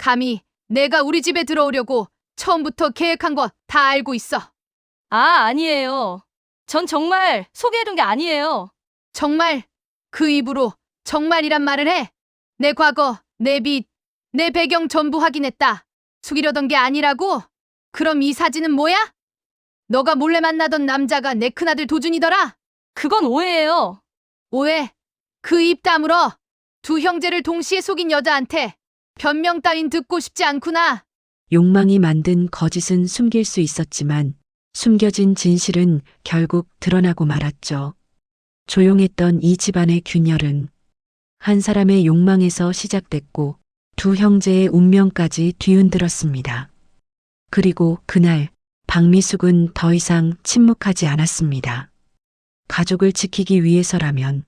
감히 내가 우리 집에 들어오려고 처음부터 계획한 거 다 알고 있어. 아니에요. 전 정말 소개해둔 게 아니에요. 정말 그 입으로 정말이란 말을 해. 내 과거, 내 빚, 내 배경 전부 확인했다. 속이려던 게 아니라고? 그럼 이 사진은 뭐야? 너가 몰래 만나던 남자가 내 큰아들 도준이더라? 그건 오해예요. 오해. 그 입 다물어. 두 형제를 동시에 속인 여자한테 변명 따윈 듣고 싶지 않구나. 욕망이 만든 거짓은 숨길 수 있었지만 숨겨진 진실은 결국 드러나고 말았죠. 조용했던 이 집안의 균열은 한 사람의 욕망에서 시작됐고 두 형제의 운명까지 뒤흔들었습니다. 그리고 그날 박미숙은 더 이상 침묵하지 않았습니다. 가족을 지키기 위해서라면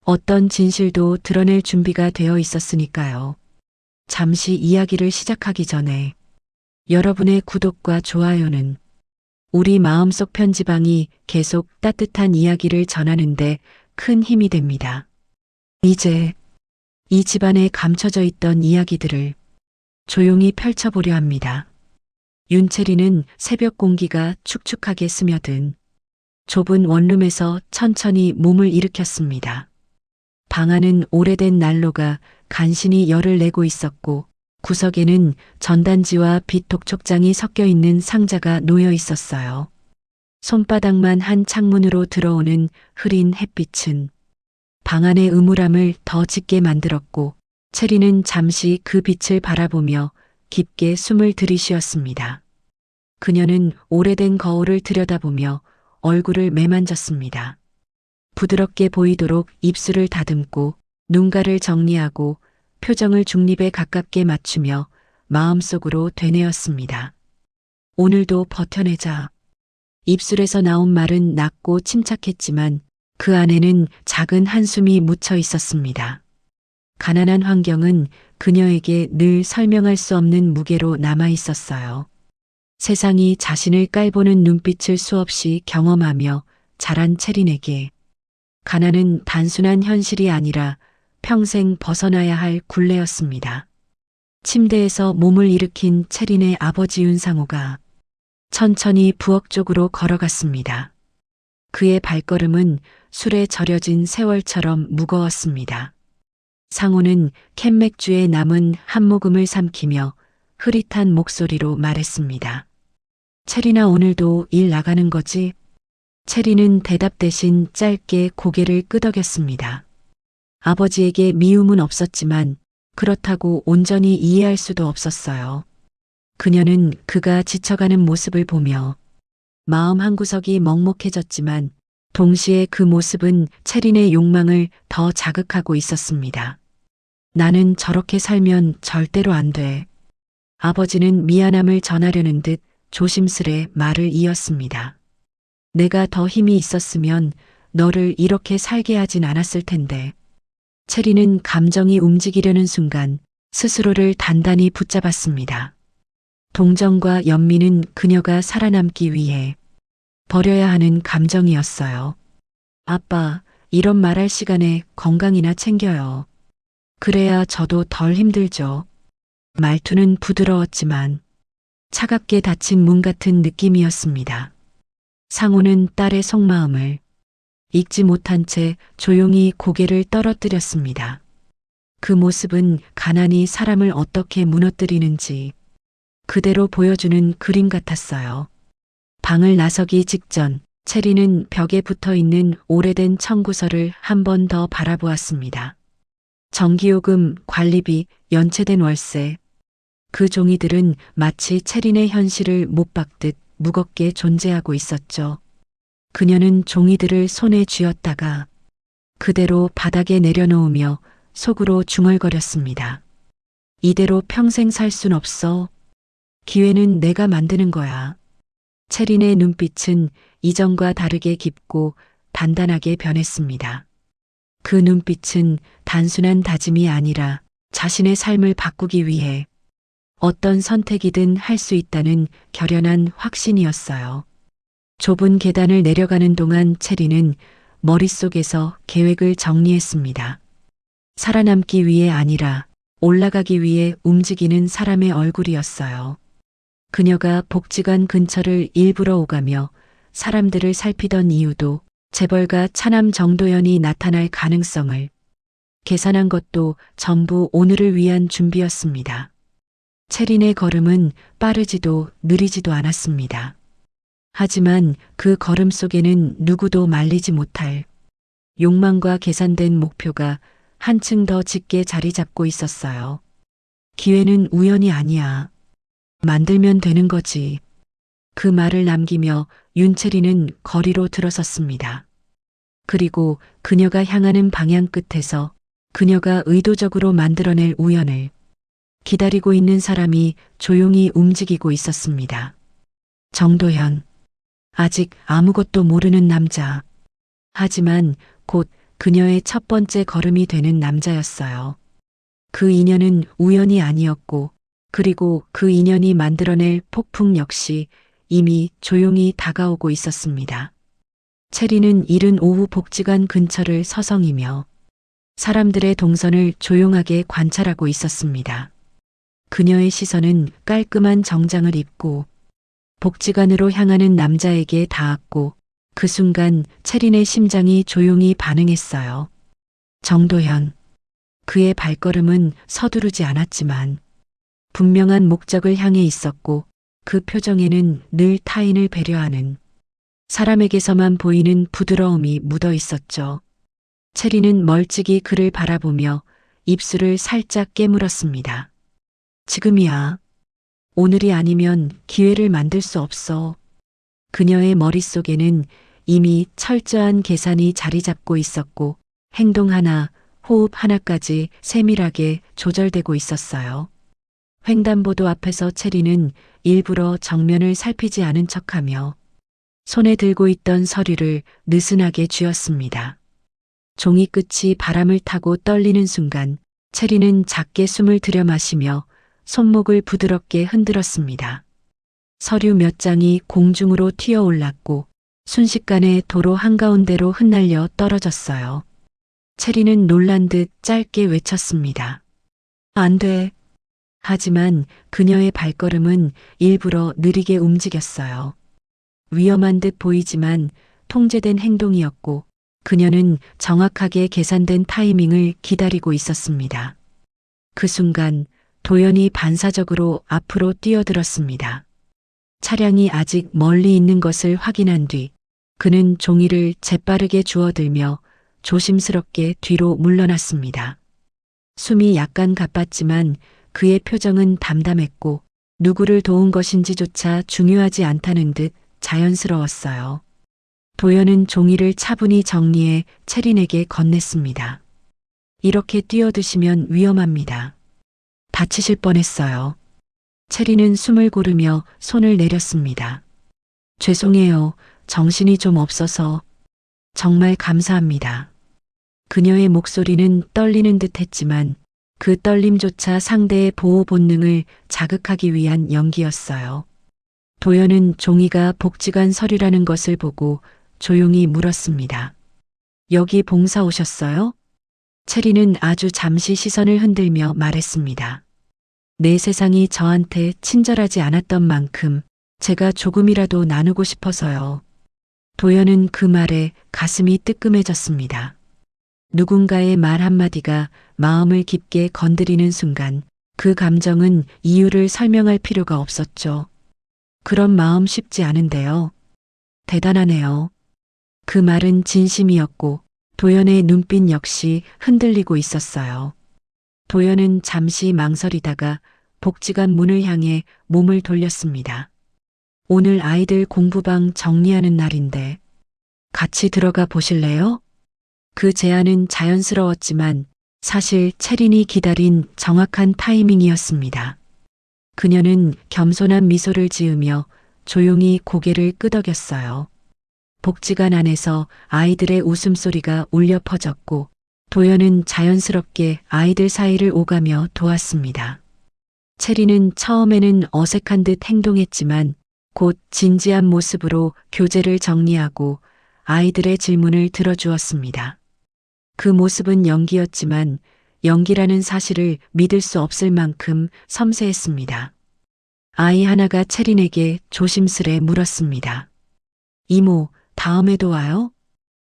어떤 진실도 드러낼 준비가 되어 있었으니까요. 잠시 이야기를 시작하기 전에 여러분의 구독과 좋아요는 우리 마음속 편지방이 계속 따뜻한 이야기를 전하는데 큰 힘이 됩니다. 이제 이 집안에 감춰져 있던 이야기들을 조용히 펼쳐보려 합니다. 윤채리는 새벽 공기가 축축하게 스며든 좁은 원룸에서 천천히 몸을 일으켰습니다. 방 안은 오래된 난로가 간신히 열을 내고 있었고 구석에는 전단지와 빛 독촉장이 섞여 있는 상자가 놓여 있었어요. 손바닥만 한 창문으로 들어오는 흐린 햇빛은 방 안의 음울함을 더 짙게 만들었고 체리는 잠시 그 빛을 바라보며 깊게 숨을 들이쉬었습니다. 그녀는 오래된 거울을 들여다보며 얼굴을 매만졌습니다. 부드럽게 보이도록 입술을 다듬고 눈가를 정리하고 표정을 중립에 가깝게 맞추며 마음속으로 되뇌었습니다. 오늘도 버텨내자. 입술에서 나온 말은 낮고 침착했지만 그 안에는 작은 한숨이 묻혀 있었습니다. 가난한 환경은 그녀에게 늘 설명할 수 없는 무게로 남아 있었어요. 세상이 자신을 깔보는 눈빛을 수없이 경험하며 자란 채린에게 가난은 단순한 현실이 아니라 평생 벗어나야 할 굴레였습니다. 침대에서 몸을 일으킨 채린의 아버지 윤상호가 천천히 부엌 쪽으로 걸어갔습니다. 그의 발걸음은 술에 절여진 세월처럼 무거웠습니다. 상호는 캔맥주에 남은 한 모금을 삼키며 흐릿한 목소리로 말했습니다. 채린아, 오늘도 일 나가는 거지? 채린은 대답 대신 짧게 고개를 끄덕였습니다. 아버지에게 미움은 없었지만 그렇다고 온전히 이해할 수도 없었어요. 그녀는 그가 지쳐가는 모습을 보며 마음 한구석이 먹먹해졌지만 동시에 그 모습은 채린의 욕망을 더 자극하고 있었습니다. 나는 저렇게 살면 절대로 안 돼. 아버지는 미안함을 전하려는 듯 조심스레 말을 이었습니다. 내가 더 힘이 있었으면 너를 이렇게 살게 하진 않았을 텐데. 채린은 감정이 움직이려는 순간 스스로를 단단히 붙잡았습니다. 동정과 연민은 그녀가 살아남기 위해 버려야 하는 감정이었어요. 아빠, 이런 말할 시간에 건강이나 챙겨요. 그래야 저도 덜 힘들죠. 말투는 부드러웠지만 차갑게 닫힌 문 같은 느낌이었습니다. 상호는 딸의 속마음을 읽지 못한 채 조용히 고개를 떨어뜨렸습니다. 그 모습은 가난이 사람을 어떻게 무너뜨리는지 그대로 보여주는 그림 같았어요. 방을 나서기 직전 채리는 벽에 붙어 있는 오래된 청구서를 한 번 더 바라보았습니다. 전기요금, 관리비, 연체된 월세. 그 종이들은 마치 채린의 현실을 못 박듯 무겁게 존재하고 있었죠. 그녀는 종이들을 손에 쥐었다가 그대로 바닥에 내려놓으며 속으로 중얼거렸습니다. 이대로 평생 살 순 없어. 기회는 내가 만드는 거야. 채린의 눈빛은 이전과 다르게 깊고 단단하게 변했습니다. 그 눈빛은 단순한 다짐이 아니라 자신의 삶을 바꾸기 위해 어떤 선택이든 할 수 있다는 결연한 확신이었어요. 좁은 계단을 내려가는 동안 채린은 머릿속에서 계획을 정리했습니다. 살아남기 위해 아니라 올라가기 위해 움직이는 사람의 얼굴이었어요. 그녀가 복지관 근처를 일부러 오가며 사람들을 살피던 이유도 재벌가 차남 정도연이 나타날 가능성을 계산한 것도 전부 오늘을 위한 준비였습니다. 체린의 걸음은 빠르지도 느리지도 않았습니다. 하지만 그 걸음 속에는 누구도 말리지 못할 욕망과 계산된 목표가 한층 더 짙게 자리 잡고 있었어요. 기회는 우연이 아니야. 만들면 되는 거지. 그 말을 남기며 윤채리는 거리로 들어섰습니다. 그리고 그녀가 향하는 방향 끝에서 그녀가 의도적으로 만들어낼 우연을 기다리고 있는 사람이 조용히 움직이고 있었습니다. 정도현. 아직 아무것도 모르는 남자. 하지만 곧 그녀의 첫 번째 걸음이 되는 남자였어요. 그 인연은 우연이 아니었고, 그리고 그 인연이 만들어낼 폭풍 역시 이미 조용히 다가오고 있었습니다. 체리는 이른 오후 복지관 근처를 서성이며 사람들의 동선을 조용하게 관찰하고 있었습니다. 그녀의 시선은 깔끔한 정장을 입고 복지관으로 향하는 남자에게 닿았고 그 순간 체린의 심장이 조용히 반응했어요. 정도현. 그의 발걸음은 서두르지 않았지만 분명한 목적을 향해 있었고 그 표정에는 늘 타인을 배려하는 사람에게서만 보이는 부드러움이 묻어 있었죠. 체리는 멀찍이 그를 바라보며 입술을 살짝 깨물었습니다. 지금이야. 오늘이 아니면 기회를 만들 수 없어. 그녀의 머릿속에는 이미 철저한 계산이 자리 잡고 있었고 행동 하나, 호흡 하나까지 세밀하게 조절되고 있었어요. 횡단보도 앞에서 체리는 일부러 정면을 살피지 않은 척하며 손에 들고 있던 서류를 느슨하게 쥐었습니다. 종이 끝이 바람을 타고 떨리는 순간 체리는 작게 숨을 들여마시며 손목을 부드럽게 흔들었습니다. 서류 몇 장이 공중으로 튀어올랐고 순식간에 도로 한가운데로 흩날려 떨어졌어요. 체리는 놀란 듯 짧게 외쳤습니다. 안 돼. 하지만 그녀의 발걸음은 일부러 느리게 움직였어요. 위험한 듯 보이지만 통제된 행동이었고 그녀는 정확하게 계산된 타이밍을 기다리고 있었습니다. 그 순간 도연이 반사적으로 앞으로 뛰어들었습니다. 차량이 아직 멀리 있는 것을 확인한 뒤 그는 종이를 재빠르게 주워들며 조심스럽게 뒤로 물러났습니다. 숨이 약간 가빴지만 그의 표정은 담담했고 누구를 도운 것인지조차 중요하지 않다는 듯 자연스러웠어요. 도연은 종이를 차분히 정리해 체린에게 건넸습니다. 이렇게 뛰어드시면 위험합니다. 다치실 뻔했어요. 체린은 숨을 고르며 손을 내렸습니다. 죄송해요. 정신이 좀 없어서. 정말 감사합니다. 그녀의 목소리는 떨리는 듯 했지만 그 떨림조차 상대의 보호 본능을 자극하기 위한 연기였어요. 도연은 종이가 복지관 서류라는 것을 보고 조용히 물었습니다. 여기 봉사 오셨어요? 체리는 아주 잠시 시선을 흔들며 말했습니다. 내 세상이 저한테 친절하지 않았던 만큼 제가 조금이라도 나누고 싶어서요. 도연은 그 말에 가슴이 뜨끔해졌습니다. 누군가의 말 한마디가 마음을 깊게 건드리는 순간 그 감정은 이유를 설명할 필요가 없었죠. 그런 마음 쉽지 않은데요. 대단하네요. 그 말은 진심이었고 도연의 눈빛 역시 흔들리고 있었어요. 도연은 잠시 망설이다가 복지관 문을 향해 몸을 돌렸습니다. 오늘 아이들 공부방 정리하는 날인데 같이 들어가 보실래요? 그 제안은 자연스러웠지만 사실 체린이 기다린 정확한 타이밍이었습니다. 그녀는 겸손한 미소를 지으며 조용히 고개를 끄덕였어요. 복지관 안에서 아이들의 웃음소리가 울려 퍼졌고 도연은 자연스럽게 아이들 사이를 오가며 도왔습니다. 체리는 처음에는 어색한 듯 행동했지만 곧 진지한 모습으로 교재를 정리하고 아이들의 질문을 들어주었습니다. 그 모습은 연기였지만 연기라는 사실을 믿을 수 없을 만큼 섬세했습니다. 아이 하나가 채린에게 조심스레 물었습니다. 이모, 다음에도 와요?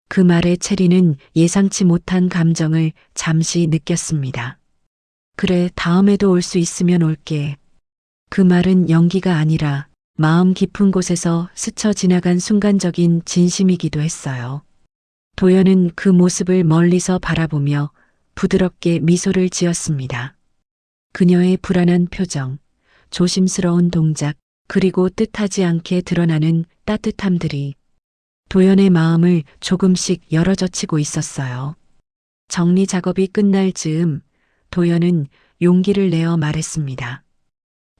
그 말에 채린은 예상치 못한 감정을 잠시 느꼈습니다. 그래, 다음에도 올 수 있으면 올게. 그 말은 연기가 아니라 마음 깊은 곳에서 스쳐 지나간 순간적인 진심이기도 했어요. 도연은 그 모습을 멀리서 바라보며 부드럽게 미소를 지었습니다. 그녀의 불안한 표정, 조심스러운 동작, 그리고 뜻하지 않게 드러나는 따뜻함들이 도연의 마음을 조금씩 열어젖히고 있었어요. 정리 작업이 끝날 즈음 도연은 용기를 내어 말했습니다.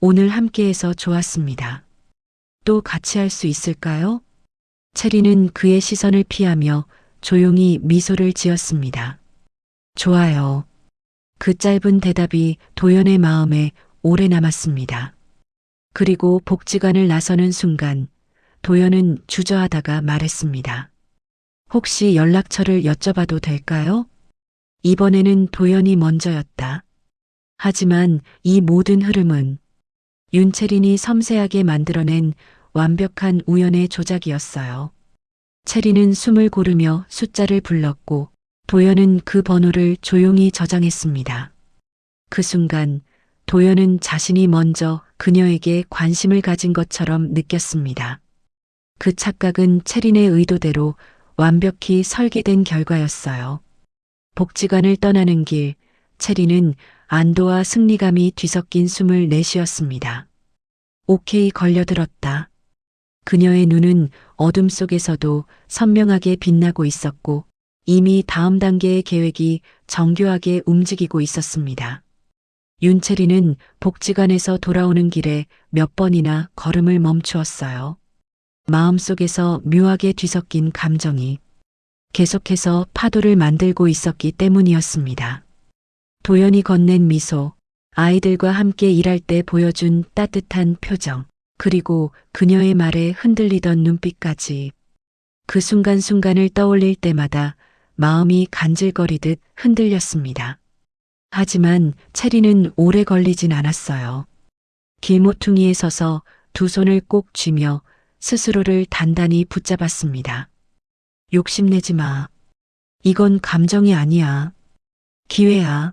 오늘 함께해서 좋았습니다. 또 같이 할 수 있을까요? 채리는 그의 시선을 피하며 조용히 미소를 지었습니다. 좋아요. 그 짧은 대답이 도연의 마음에 오래 남았습니다. 그리고 복지관을 나서는 순간 도연은 주저하다가 말했습니다. 혹시 연락처를 여쭤봐도 될까요? 이번에는 도연이 먼저였다. 하지만 이 모든 흐름은 윤채린이 섬세하게 만들어낸 완벽한 우연의 조작이었어요. 채린은 숨을 고르며 숫자를 불렀고 도연은 그 번호를 조용히 저장했습니다. 그 순간 도연은 자신이 먼저 그녀에게 관심을 가진 것처럼 느꼈습니다. 그 착각은 채린의 의도대로 완벽히 설계된 결과였어요. 복지관을 떠나는 길, 채린은 안도와 승리감이 뒤섞인 숨을 내쉬었습니다. 오케이, 걸려들었다. 그녀의 눈은 어둠 속에서도 선명하게 빛나고 있었고 이미 다음 단계의 계획이 정교하게 움직이고 있었습니다. 윤채린은 복지관에서 돌아오는 길에 몇 번이나 걸음을 멈추었어요. 마음속에서 묘하게 뒤섞인 감정이 계속해서 파도를 만들고 있었기 때문이었습니다. 도연이 건넨 미소, 아이들과 함께 일할 때 보여준 따뜻한 표정, 그리고 그녀의 말에 흔들리던 눈빛까지 그 순간순간을 떠올릴 때마다 마음이 간질거리듯 흔들렸습니다. 하지만 채리는 오래 걸리진 않았어요. 길모퉁이에 서서 두 손을 꼭 쥐며 스스로를 단단히 붙잡았습니다. 욕심내지 마. 이건 감정이 아니야. 기회야.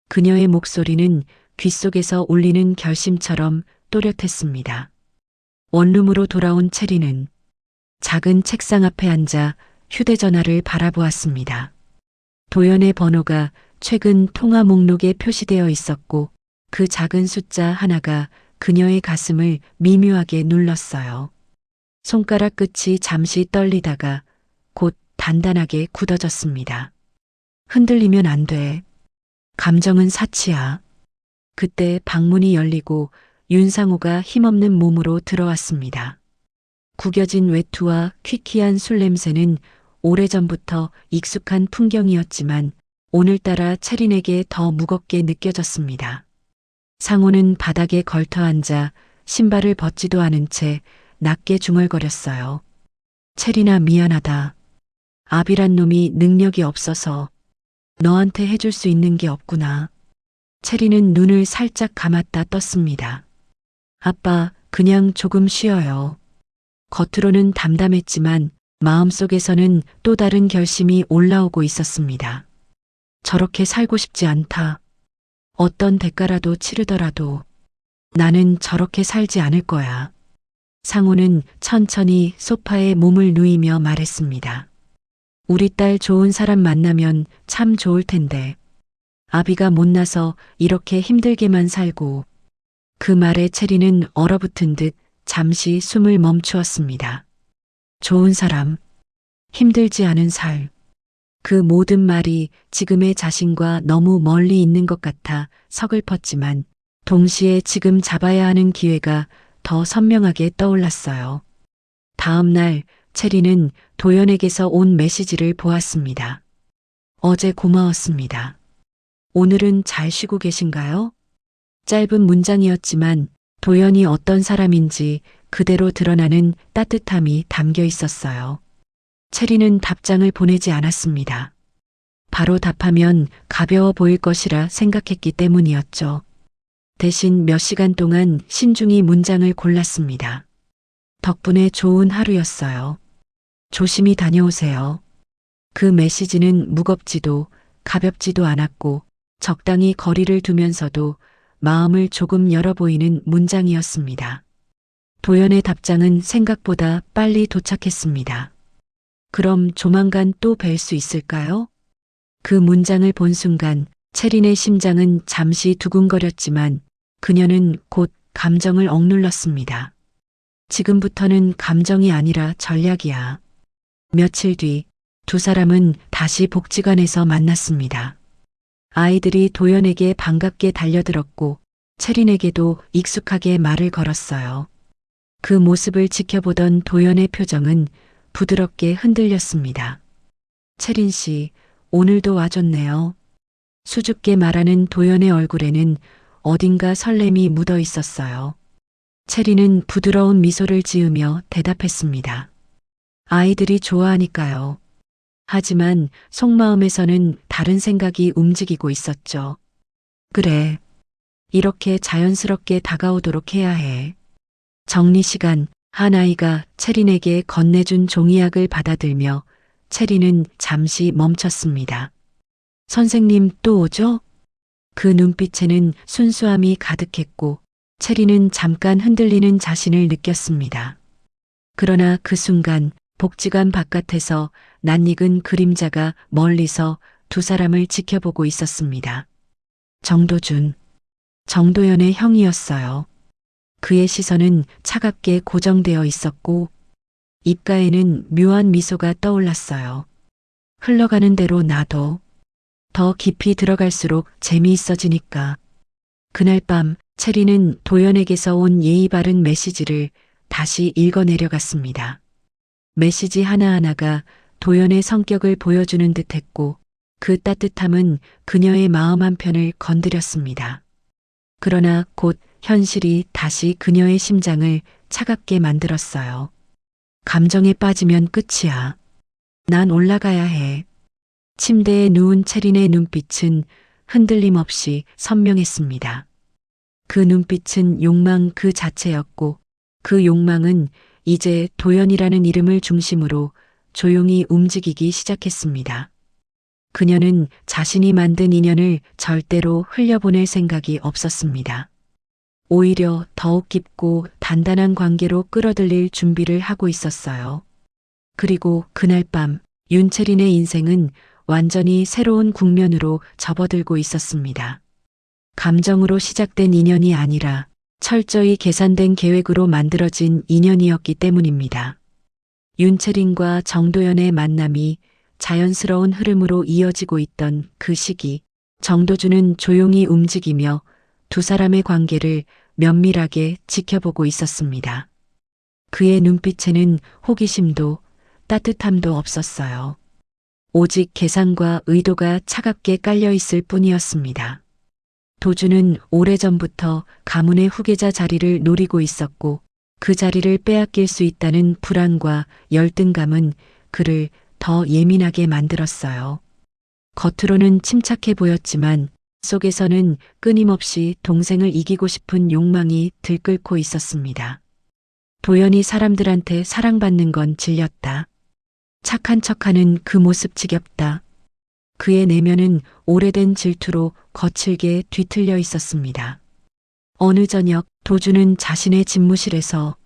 그녀의 목소리는 귓속에서 울리는 결심처럼 또렷했습니다. 원룸으로 돌아온 채리는 작은 책상 앞에 앉아 휴대전화를 바라보았습니다. 도연의 번호가 최근 통화 목록에 표시되어 있었고 그 작은 숫자 하나가 그녀의 가슴을 미묘하게 눌렀어요. 손가락 끝이 잠시 떨리다가 곧 단단하게 굳어졌습니다. 흔들리면 안 돼. 감정은 사치야. 그때 방문이 열리고 윤상호가 힘없는 몸으로 들어왔습니다. 구겨진 외투와 퀴퀴한 술 냄새는 오래전부터 익숙한 풍경이었지만 오늘따라 채린에게 더 무겁게 느껴졌습니다. 상호는 바닥에 걸터앉아 신발을 벗지도 않은 채 낮게 중얼거렸어요. 채린아, 미안하다. 아비란 놈이 능력이 없어서 너한테 해줄 수 있는 게 없구나. 채린은 눈을 살짝 감았다 떴습니다. 아빠, 그냥 조금 쉬어요. 겉으로는 담담했지만 마음속에서는 또 다른 결심이 올라오고 있었습니다. 저렇게 살고 싶지 않다. 어떤 대가라도 치르더라도 나는 저렇게 살지 않을 거야. 상호는 천천히 소파에 몸을 누이며 말했습니다. 우리 딸 좋은 사람 만나면 참 좋을 텐데. 아비가 못나서 이렇게 힘들게만 살고. 그 말에 채리는 얼어붙은 듯 잠시 숨을 멈추었습니다. 좋은 사람, 힘들지 않은 삶. 그 모든 말이 지금의 자신과 너무 멀리 있는 것 같아 서글펐지만 동시에 지금 잡아야 하는 기회가 더 선명하게 떠올랐어요. 다음 날 채리는 도연에게서 온 메시지를 보았습니다. 어제 고마웠습니다. 오늘은 잘 쉬고 계신가요? 짧은 문장이었지만 도연이 어떤 사람인지 그대로 드러나는 따뜻함이 담겨 있었어요. 채리는 답장을 보내지 않았습니다. 바로 답하면 가벼워 보일 것이라 생각했기 때문이었죠. 대신 몇 시간 동안 신중히 문장을 골랐습니다. 덕분에 좋은 하루였어요. 조심히 다녀오세요. 그 메시지는 무겁지도 가볍지도 않았고 적당히 거리를 두면서도 마음을 조금 열어 보이는 문장이었습니다. 도연의 답장은 생각보다 빨리 도착했습니다. 그럼 조만간 또 뵐 수 있을까요? 그 문장을 본 순간 채린의 심장은 잠시 두근거렸지만 그녀는 곧 감정을 억눌렀습니다. 지금부터는 감정이 아니라 전략이야. 며칠 뒤 두 사람은 다시 복지관에서 만났습니다. 아이들이 도연에게 반갑게 달려들었고 채린에게도 익숙하게 말을 걸었어요. 그 모습을 지켜보던 도연의 표정은 부드럽게 흔들렸습니다. 채린 씨, 오늘도 와줬네요. 수줍게 말하는 도연의 얼굴에는 어딘가 설렘이 묻어 있었어요. 채린은 부드러운 미소를 지으며 대답했습니다. 아이들이 좋아하니까요. 하지만 속마음에서는 다른 생각이 움직이고 있었죠. 그래. 이렇게 자연스럽게 다가오도록 해야 해. 정리 시간, 한 아이가 채린에게 건네준 종이약을 받아들며 채린은 잠시 멈췄습니다. 선생님 또 오죠? 그 눈빛에는 순수함이 가득했고 채린은 잠깐 흔들리는 자신을 느꼈습니다. 그러나 그 순간 복지관 바깥에서 낯익은 그림자가 멀리서 두 사람을 지켜보고 있었습니다. 정도준, 정도연의 형이었어요. 그의 시선은 차갑게 고정되어 있었고 입가에는 묘한 미소가 떠올랐어요. 흘러가는 대로 나도 더 깊이 들어갈수록 재미있어지니까. 그날 밤 채린은 도연에게서 온 예의 바른 메시지를 다시 읽어내려갔습니다. 메시지 하나하나가 도연의 성격을 보여주는 듯했고 그 따뜻함은 그녀의 마음 한편을 건드렸습니다. 그러나 곧 현실이 다시 그녀의 심장을 차갑게 만들었어요. 감정에 빠지면 끝이야. 난 올라가야 해. 침대에 누운 채린의 눈빛은 흔들림 없이 선명했습니다. 그 눈빛은 욕망 그 자체였고 그 욕망은 이제 도연이라는 이름을 중심으로 조용히 움직이기 시작했습니다. 그녀는 자신이 만든 인연을 절대로 흘려보낼 생각이 없었습니다. 오히려 더욱 깊고 단단한 관계로 끌어들일 준비를 하고 있었어요. 그리고 그날 밤 윤채린의 인생은 완전히 새로운 국면으로 접어들고 있었습니다. 감정으로 시작된 인연이 아니라 철저히 계산된 계획으로 만들어진 인연이었기 때문입니다. 윤채린과 정도연의 만남이 자연스러운 흐름으로 이어지고 있던 그 시기, 정도준은 조용히 움직이며 두 사람의 관계를 면밀하게 지켜보고 있었습니다. 그의 눈빛에는 호기심도 따뜻함도 없었어요. 오직 계산과 의도가 차갑게 깔려 있을 뿐이었습니다. 도준은 오래전부터 가문의 후계자 자리를 노리고 있었고 그 자리를 빼앗길 수 있다는 불안과 열등감은 그를 더 예민하게 만들었어요. 겉으로는 침착해 보였지만 속에서는 끊임없이 동생을 이기고 싶은 욕망이 들끓고 있었습니다. 도연이 사람들한테 사랑받는 건 질렸다. 착한 척하는 그 모습 지겹다. 그의 내면은 오래된 질투로 거칠게 뒤틀려 있었습니다. 어느 저녁 도준은 자신의 집무실에서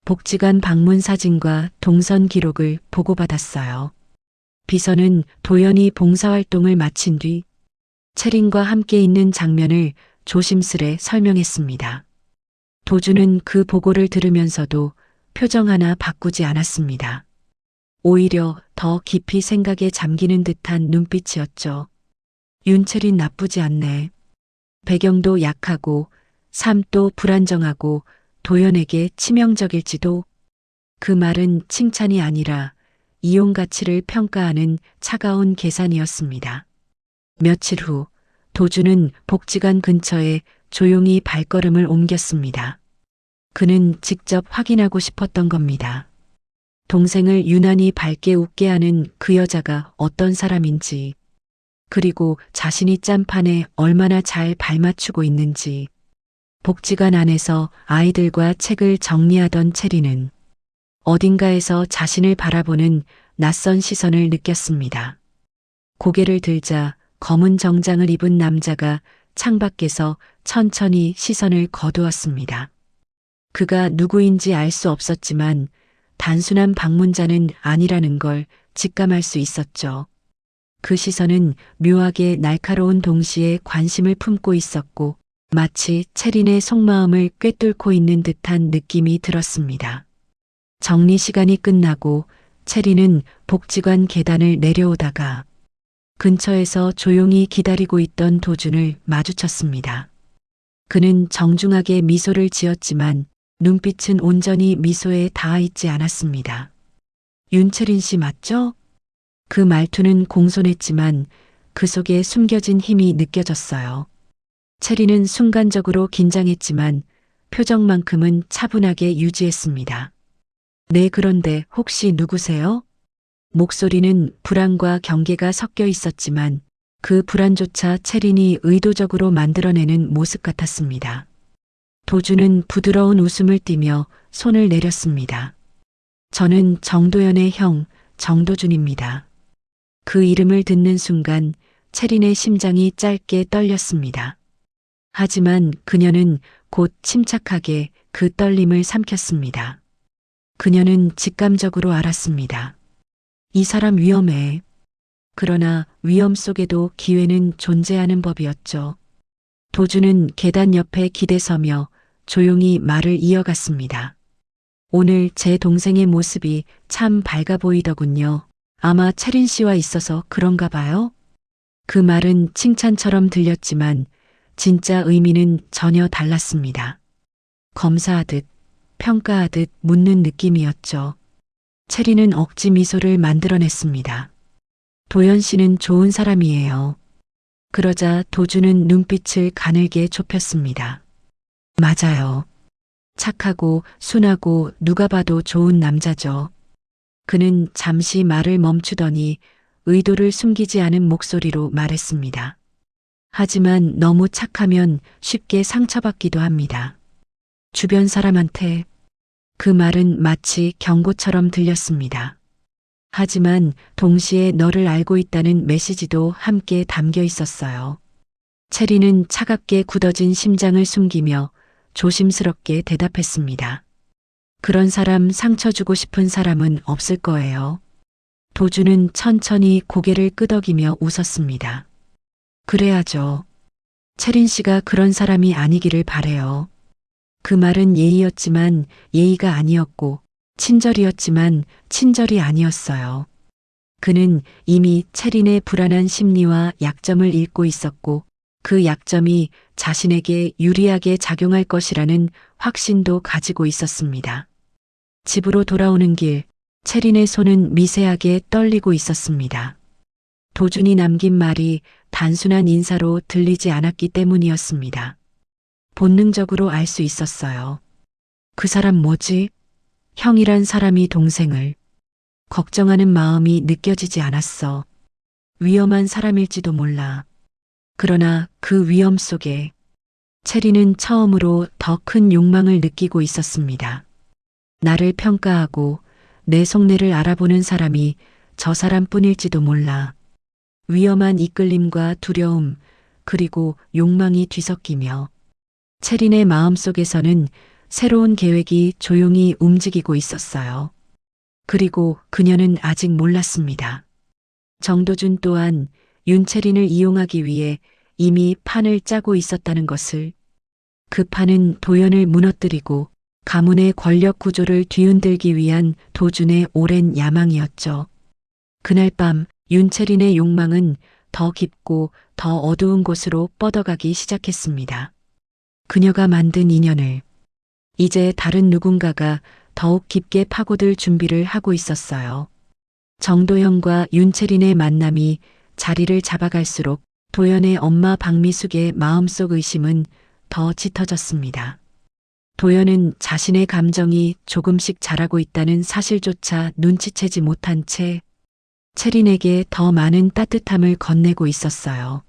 복지관 방문 사진과 동선 기록을 보고받았어요. 비서는 도연이 봉사활동을 마친 뒤 채린과 함께 있는 장면을 조심스레 설명했습니다. 도준은 그 보고를 들으면서도 표정 하나 바꾸지 않았습니다. 오히려 더 깊이 생각에 잠기는 듯한 눈빛이었죠. 윤채린 나쁘지 않네. 배경도 약하고 삶도 불안정하고 도연에게 치명적일지도. 그 말은 칭찬이 아니라 이용 가치를 평가하는 차가운 계산이었습니다. 며칠 후 도준은 복지관 근처에 조용히 발걸음을 옮겼습니다. 그는 직접 확인하고 싶었던 겁니다. 동생을 유난히 밝게 웃게 하는 그 여자가 어떤 사람인지, 그리고 자신이 짠판에 얼마나 잘 발맞추고 있는지. 복지관 안에서 아이들과 책을 정리하던 체리는 어딘가에서 자신을 바라보는 낯선 시선을 느꼈습니다. 고개를 들자 검은 정장을 입은 남자가 창밖에서 천천히 시선을 거두었습니다. 그가 누구인지 알 수 없었지만 단순한 방문자는 아니라는 걸 직감할 수 있었죠. 그 시선은 묘하게 날카로운 동시에 관심을 품고 있었고 마치 체린의 속마음을 꿰뚫고 있는 듯한 느낌이 들었습니다. 정리 시간이 끝나고 체린은 복지관 계단을 내려오다가 근처에서 조용히 기다리고 있던 도준을 마주쳤습니다. 그는 정중하게 미소를 지었지만 눈빛은 온전히 미소에 닿아 있지 않았습니다. 윤채린 씨 맞죠? 그 말투는 공손했지만 그 속에 숨겨진 힘이 느껴졌어요. 체리는 순간적으로 긴장했지만 표정만큼은 차분하게 유지했습니다. 네, 그런데 혹시 누구세요? 목소리는 불안과 경계가 섞여 있었지만 그 불안조차 체린이 의도적으로 만들어내는 모습 같았습니다. 도준은 부드러운 웃음을 띠며 손을 내렸습니다. 저는 정도연의 형, 정도준입니다. 그 이름을 듣는 순간 체린의 심장이 짧게 떨렸습니다. 하지만 그녀는 곧 침착하게 그 떨림을 삼켰습니다. 그녀는 직감적으로 알았습니다. 이 사람 위험해. 그러나 위험 속에도 기회는 존재하는 법이었죠. 도준은 계단 옆에 기대서며 조용히 말을 이어갔습니다. 오늘 제 동생의 모습이 참 밝아 보이더군요. 아마 채린 씨와 있어서 그런가 봐요? 그 말은 칭찬처럼 들렸지만 진짜 의미는 전혀 달랐습니다. 검사하듯 평가하듯 묻는 느낌이었죠. 체리는 억지 미소를 만들어냈습니다. 도연 씨는 좋은 사람이에요. 그러자 도준은 눈빛을 가늘게 좁혔습니다. 맞아요. 착하고 순하고 누가 봐도 좋은 남자죠. 그는 잠시 말을 멈추더니 의도를 숨기지 않은 목소리로 말했습니다. 하지만 너무 착하면 쉽게 상처받기도 합니다. 주변 사람한테. 그 말은 마치 경고처럼 들렸습니다. 하지만 동시에 너를 알고 있다는 메시지도 함께 담겨 있었어요. 체리는 차갑게 굳어진 심장을 숨기며 조심스럽게 대답했습니다. 그런 사람 상처 주고 싶은 사람은 없을 거예요. 도준은 천천히 고개를 끄덕이며 웃었습니다. 그래야죠. 체린 씨가 그런 사람이 아니기를 바래요. 그 말은 예의였지만 예의가 아니었고 친절이었지만 친절이 아니었어요. 그는 이미 체린의 불안한 심리와 약점을 읽고 있었고 그 약점이 자신에게 유리하게 작용할 것이라는 확신도 가지고 있었습니다. 집으로 돌아오는 길, 체린의 손은 미세하게 떨리고 있었습니다. 도준이 남긴 말이 단순한 인사로 들리지 않았기 때문이었습니다. 본능적으로 알 수 있었어요. 그 사람 뭐지? 형이란 사람이 동생을. 걱정하는 마음이 느껴지지 않았어. 위험한 사람일지도 몰라. 그러나 그 위험 속에 체리는 처음으로 더 큰 욕망을 느끼고 있었습니다. 나를 평가하고 내 속내를 알아보는 사람이 저 사람뿐일지도 몰라. 위험한 이끌림과 두려움 그리고 욕망이 뒤섞이며 체린의 마음속에서는 새로운 계획이 조용히 움직이고 있었어요. 그리고 그녀는 아직 몰랐습니다. 정도준 또한 윤채린을 이용하기 위해 이미 판을 짜고 있었다는 것을. 그 판은 도연을 무너뜨리고 가문의 권력 구조를 뒤흔들기 위한 도준의 오랜 야망이었죠. 그날 밤 윤채린의 욕망은 더 깊고 더 어두운 곳으로 뻗어가기 시작했습니다. 그녀가 만든 인연을 이제 다른 누군가가 더욱 깊게 파고들 준비를 하고 있었어요. 정도현과 윤채린의 만남이 자리를 잡아갈수록 도연의 엄마 박미숙의 마음속 의심은 더 짙어졌습니다. 도연은 자신의 감정이 조금씩 자라고 있다는 사실조차 눈치채지 못한 채 채린에게 더 많은 따뜻함을 건네고 있었어요.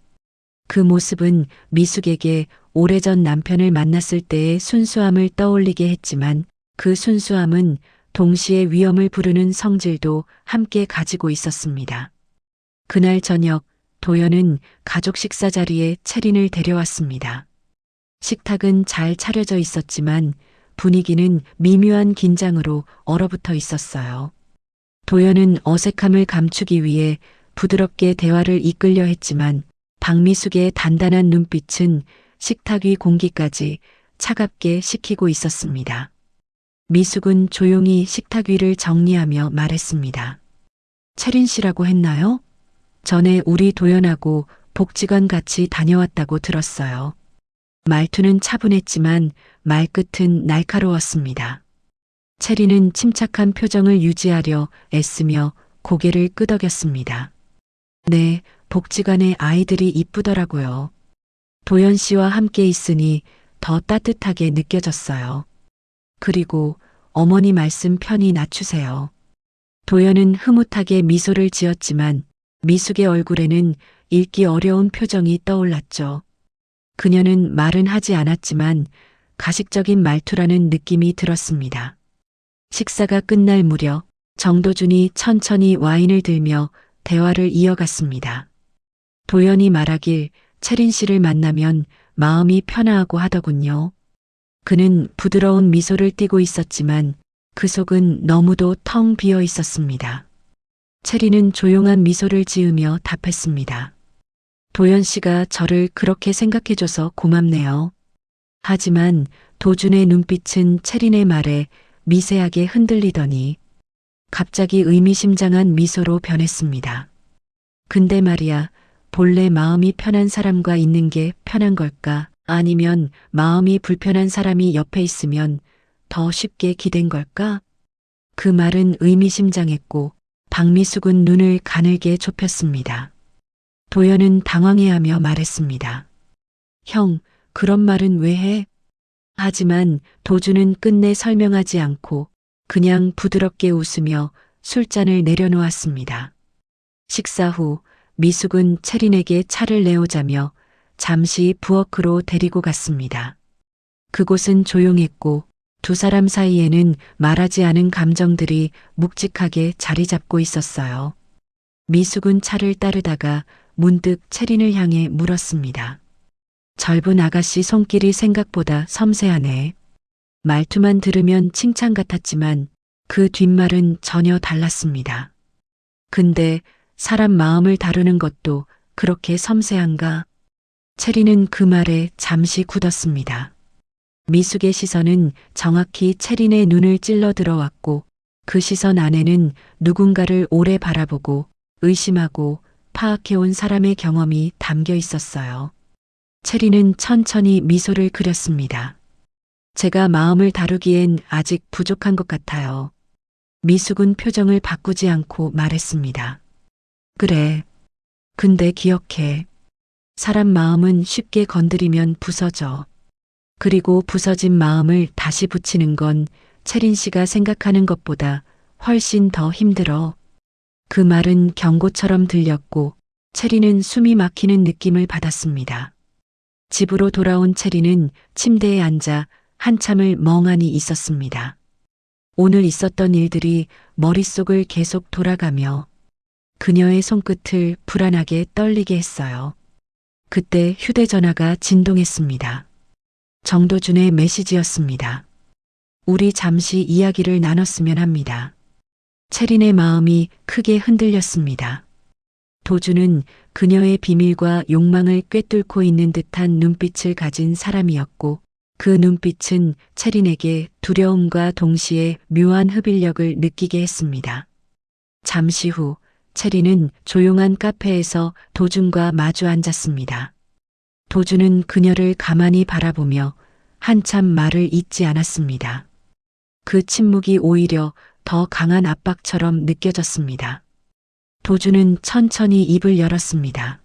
그 모습은 미숙에게 오래전 남편을 만났을 때의 순수함을 떠올리게 했지만 그 순수함은 동시에 위험을 부르는 성질도 함께 가지고 있었습니다. 그날 저녁 도연은 가족 식사 자리에 채린을 데려왔습니다. 식탁은 잘 차려져 있었지만 분위기는 미묘한 긴장으로 얼어붙어 있었어요. 도연은 어색함을 감추기 위해 부드럽게 대화를 이끌려 했지만 박미숙의 단단한 눈빛은 식탁 위 공기까지 차갑게 식히고 있었습니다. 미숙은 조용히 식탁 위를 정리하며 말했습니다. 채린 씨라고 했나요? 전에 우리 도연하고 복지관 같이 다녀왔다고 들었어요. 말투는 차분했지만 말끝은 날카로웠습니다. 채린은 침착한 표정을 유지하려 애쓰며 고개를 끄덕였습니다. 네, 복지관에 아이들이 이쁘더라고요. 도연 씨와 함께 있으니 더 따뜻하게 느껴졌어요. 그리고 어머니 말씀 편히 낮추세요. 도연은 흐뭇하게 미소를 지었지만 미숙의 얼굴에는 읽기 어려운 표정이 떠올랐죠. 그녀는 말은 하지 않았지만 가식적인 말투라는 느낌이 들었습니다. 식사가 끝날 무렵 정도준이 천천히 와인을 들며 대화를 이어갔습니다. 도연이 말하길 채린 씨를 만나면 마음이 편하고 하더군요. 그는 부드러운 미소를 띠고 있었지만 그 속은 너무도 텅 비어 있었습니다. 채린은 조용한 미소를 지으며 답했습니다. 도연 씨가 저를 그렇게 생각해줘서 고맙네요. 하지만 도준의 눈빛은 채린의 말에 미세하게 흔들리더니 갑자기 의미심장한 미소로 변했습니다. 근데 말이야, 본래 마음이 편한 사람과 있는 게 편한 걸까? 아니면 마음이 불편한 사람이 옆에 있으면 더 쉽게 기댄 걸까? 그 말은 의미심장했고 박미숙은 눈을 가늘게 좁혔습니다. 도연은 당황해하며 말했습니다. 형, 그런 말은 왜 해? 하지만 도준은 끝내 설명하지 않고 그냥 부드럽게 웃으며 술잔을 내려놓았습니다. 식사 후 미숙은 채린에게 차를 내오자며 잠시 부엌으로 데리고 갔습니다. 그곳은 조용했고 두 사람 사이에는 말하지 않은 감정들이 묵직하게 자리 잡고 있었어요. 미숙은 차를 따르다가 문득 채린을 향해 물었습니다. 젊은 아가씨 손길이 생각보다 섬세하네. 말투만 들으면 칭찬 같았지만 그 뒷말은 전혀 달랐습니다. 근데 사람 마음을 다루는 것도 그렇게 섬세한가? 채린은 그 말에 잠시 굳었습니다. 미숙의 시선은 정확히 채린의 눈을 찔러 들어왔고 그 시선 안에는 누군가를 오래 바라보고 의심하고 파악해온 사람의 경험이 담겨 있었어요. 채린은 천천히 미소를 그렸습니다. 제가 마음을 다루기엔 아직 부족한 것 같아요. 미숙은 표정을 바꾸지 않고 말했습니다. 그래. 근데 기억해. 사람 마음은 쉽게 건드리면 부서져. 그리고 부서진 마음을 다시 붙이는 건 채린 씨가 생각하는 것보다 훨씬 더 힘들어. 그 말은 경고처럼 들렸고 채린은 숨이 막히는 느낌을 받았습니다. 집으로 돌아온 채린은 침대에 앉아 한참을 멍하니 있었습니다. 오늘 있었던 일들이 머릿속을 계속 돌아가며 그녀의 손끝을 불안하게 떨리게 했어요. 그때 휴대전화가 진동했습니다. 정도준의 메시지였습니다. 우리 잠시 이야기를 나눴으면 합니다. 채린의 마음이 크게 흔들렸습니다. 도준은 그녀의 비밀과 욕망을 꿰뚫고 있는 듯한 눈빛을 가진 사람이었고 그 눈빛은 채린에게 두려움과 동시에 묘한 흡입력을 느끼게 했습니다. 잠시 후 채린은 조용한 카페에서 도준과 마주 앉았습니다. 도준은 그녀를 가만히 바라보며 한참 말을 잇지 않았습니다. 그 침묵이 오히려 더 강한 압박처럼 느껴졌습니다. 도준은 천천히 입을 열었습니다.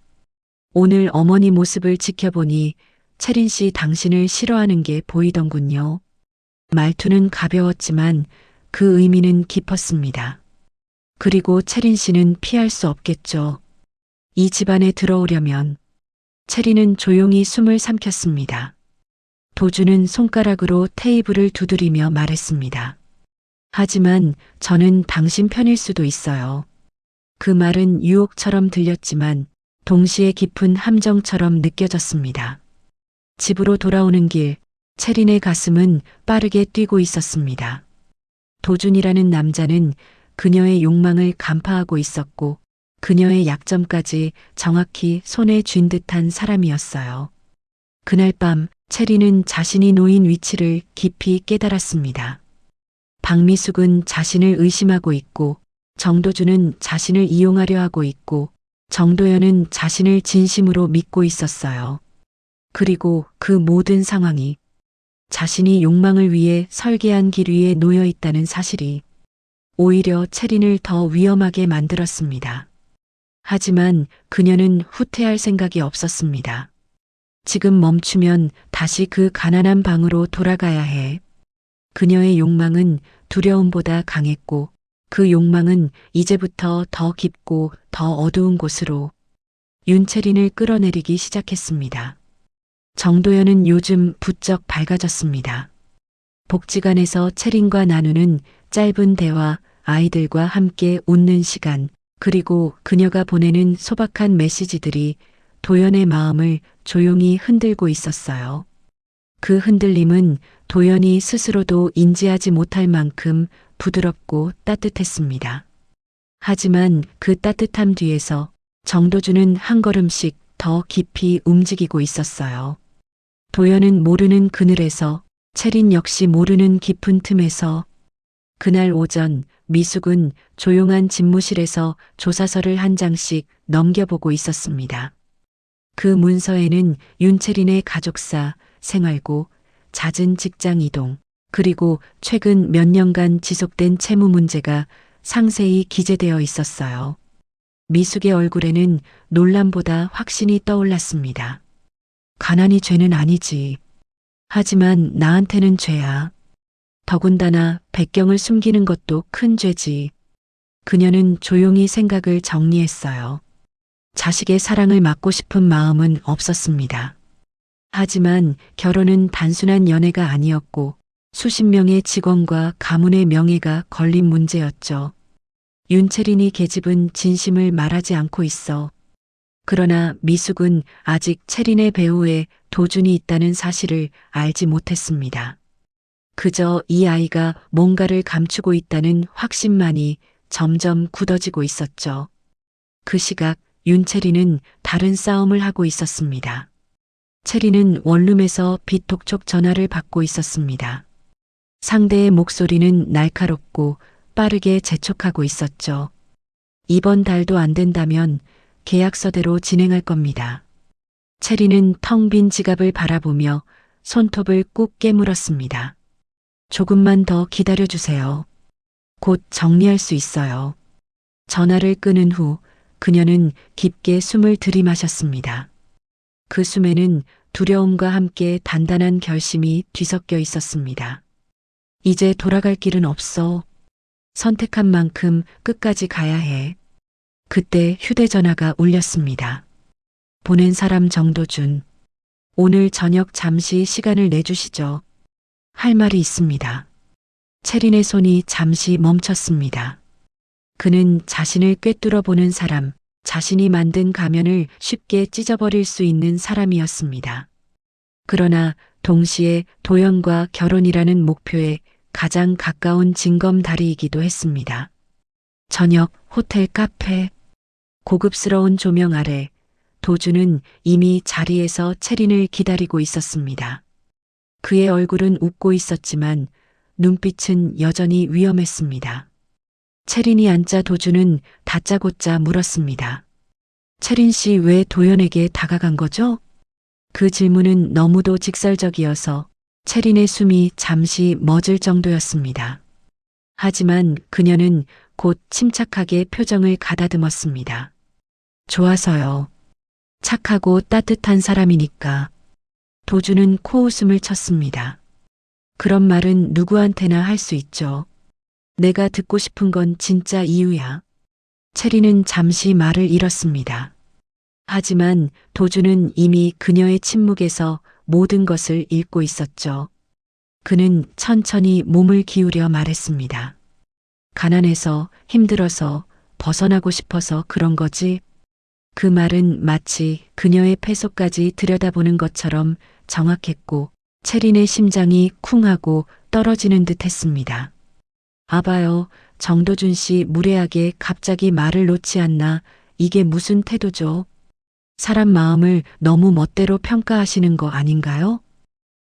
오늘 어머니 모습을 지켜보니 채린 씨 당신을 싫어하는 게 보이던군요. 말투는 가벼웠지만 그 의미는 깊었습니다. 그리고 채린 씨는 피할 수 없겠죠. 이 집안에 들어오려면 채린은 조용히 숨을 삼켰습니다. 도주는 손가락으로 테이블을 두드리며 말했습니다. 하지만 저는 당신 편일 수도 있어요. 그 말은 유혹처럼 들렸지만 동시에 깊은 함정처럼 느껴졌습니다. 집으로 돌아오는 길, 채린의 가슴은 빠르게 뛰고 있었습니다. 도준이라는 남자는 그녀의 욕망을 간파하고 있었고 그녀의 약점까지 정확히 손에 쥔 듯한 사람이었어요. 그날 밤 채린은 자신이 놓인 위치를 깊이 깨달았습니다. 박미숙은 자신을 의심하고 있고 정도준은 자신을 이용하려 하고 있고 정도연은 자신을 진심으로 믿고 있었어요. 그리고 그 모든 상황이 자신이 욕망을 위해 설계한 길 위에 놓여 있다는 사실이 오히려 채린을 더 위험하게 만들었습니다. 하지만 그녀는 후퇴할 생각이 없었습니다. 지금 멈추면 다시 그 가난한 방으로 돌아가야 해. 그녀의 욕망은 두려움보다 강했고 그 욕망은 이제부터 더 깊고 더 어두운 곳으로 윤채린을 끌어내리기 시작했습니다. 정도연은 요즘 부쩍 밝아졌습니다. 복지관에서 채린과 나누는 짧은 대화, 아이들과 함께 웃는 시간, 그리고 그녀가 보내는 소박한 메시지들이 도연의 마음을 조용히 흔들고 있었어요. 그 흔들림은 도연이 스스로도 인지하지 못할 만큼 부드럽고 따뜻했습니다. 하지만 그 따뜻함 뒤에서 정도준은 한 걸음씩 더 깊이 움직이고 있었어요. 도연은 모르는 그늘에서, 채린 역시 모르는 깊은 틈에서 그날 오전 미숙은 조용한 집무실에서 조사서를 한 장씩 넘겨보고 있었습니다. 그 문서에는 윤채린의 가족사, 생활고, 잦은 직장 이동, 그리고 최근 몇 년간 지속된 채무 문제가 상세히 기재되어 있었어요. 미숙의 얼굴에는 놀람보다 확신이 떠올랐습니다. 가난이 죄는 아니지. 하지만 나한테는 죄야. 더군다나 백경을 숨기는 것도 큰 죄지. 그녀는 조용히 생각을 정리했어요. 자식의 사랑을 막고 싶은 마음은 없었습니다. 하지만 결혼은 단순한 연애가 아니었고 수십 명의 직원과 가문의 명예가 걸린 문제였죠. 윤채린이 계집은 진심을 말하지 않고 있어. 그러나 미숙은 아직 채린의 배후에 도준이 있다는 사실을 알지 못했습니다. 그저 이 아이가 뭔가를 감추고 있다는 확신만이 점점 굳어지고 있었죠. 그 시각 윤채린은 다른 싸움을 하고 있었습니다. 채린은 원룸에서 비톡촉 전화를 받고 있었습니다. 상대의 목소리는 날카롭고 빠르게 재촉하고 있었죠. 이번 달도 안 된다면 계약서대로 진행할 겁니다. 채린은 텅 빈 지갑을 바라보며 손톱을 꾹 깨물었습니다. 조금만 더 기다려주세요. 곧 정리할 수 있어요. 전화를 끊은 후 그녀는 깊게 숨을 들이마셨습니다. 그 숨에는 두려움과 함께 단단한 결심이 뒤섞여 있었습니다. 이제 돌아갈 길은 없어. 선택한 만큼 끝까지 가야 해. 그때 휴대전화가 울렸습니다. 보낸 사람 정도준. 오늘 저녁 잠시 시간을 내주시죠. 할 말이 있습니다. 채린의 손이 잠시 멈췄습니다. 그는 자신을 꿰뚫어 보는 사람, 자신이 만든 가면을 쉽게 찢어버릴 수 있는 사람이었습니다. 그러나 동시에 도연과 결혼이라는 목표에 가장 가까운 징검다리이기도 했습니다. 저녁 호텔 카페, 고급스러운 조명 아래 도준은 이미 자리에서 채린을 기다리고 있었습니다. 그의 얼굴은 웃고 있었지만 눈빛은 여전히 위험했습니다. 채린이 앉자 도준은 다짜고짜 물었습니다. 채린 씨 왜 도연에게 다가간 거죠? 그 질문은 너무도 직설적이어서 채린의 숨이 잠시 멎을 정도였습니다. 하지만 그녀는 곧 침착하게 표정을 가다듬었습니다. 좋아서요. 착하고 따뜻한 사람이니까. 도준은 코웃음을 쳤습니다. 그런 말은 누구한테나 할 수 있죠. 내가 듣고 싶은 건 진짜 이유야. 체리는 잠시 말을 잃었습니다. 하지만 도주는 이미 그녀의 침묵에서 모든 것을 읽고 있었죠. 그는 천천히 몸을 기울여 말했습니다. 가난해서 힘들어서 벗어나고 싶어서 그런 거지. 그 말은 마치 그녀의 폐속까지 들여다보는 것처럼 정확했고 체린의 심장이 쿵하고 떨어지는 듯 했습니다. 아봐요, 정도준 씨 무례하게 갑자기 말을 놓지 않나. 이게 무슨 태도죠? 사람 마음을 너무 멋대로 평가하시는 거 아닌가요?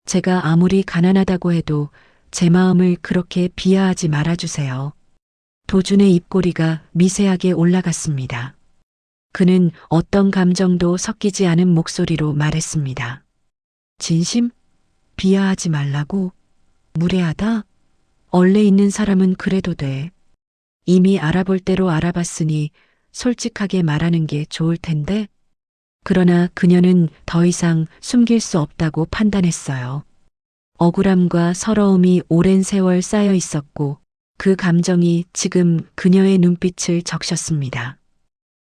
제가 아무리 가난하다고 해도 제 마음을 그렇게 비하하지 말아주세요. 도준의 입꼬리가 미세하게 올라갔습니다. 그는 어떤 감정도 섞이지 않은 목소리로 말했습니다. 진심? 비하하지 말라고? 무례하다? 얼레 있는 사람은 그래도 돼. 이미 알아볼 대로 알아봤으니 솔직하게 말하는 게 좋을 텐데. 그러나 그녀는 더 이상 숨길 수 없다고 판단했어요. 억울함과 서러움이 오랜 세월 쌓여 있었고 그 감정이 지금 그녀의 눈빛을 적셨습니다.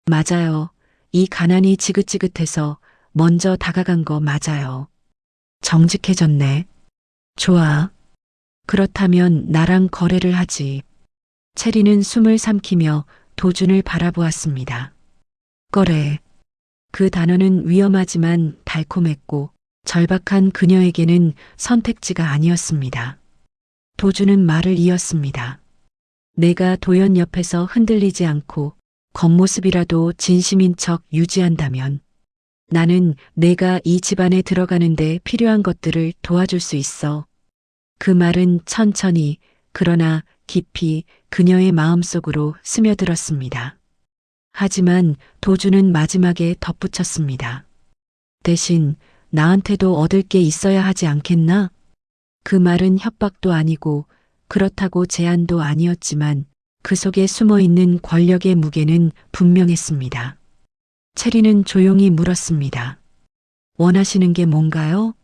맞아요. 이 가난이 지긋지긋해서 먼저 다가간 거 맞아요. 정직해졌네. 좋아. 그렇다면 나랑 거래를 하지. 체리는 숨을 삼키며 도준을 바라보았습니다. 거래. 그 단어는 위험하지만 달콤했고 절박한 그녀에게는 선택지가 아니었습니다. 도준은 말을 이었습니다. 내가 도연 옆에서 흔들리지 않고 겉모습이라도 진심인 척 유지한다면 나는 내가 이 집안에 들어가는데 필요한 것들을 도와줄 수 있어. 그 말은 천천히 그러나 깊이 그녀의 마음속으로 스며들었습니다. 하지만 도준은 마지막에 덧붙였습니다. 대신 나한테도 얻을 게 있어야 하지 않겠나? 그 말은 협박도 아니고 그렇다고 제안도 아니었지만 그 속에 숨어 있는 권력의 무게는 분명했습니다. 체리는 조용히 물었습니다. 원하시는 게 뭔가요?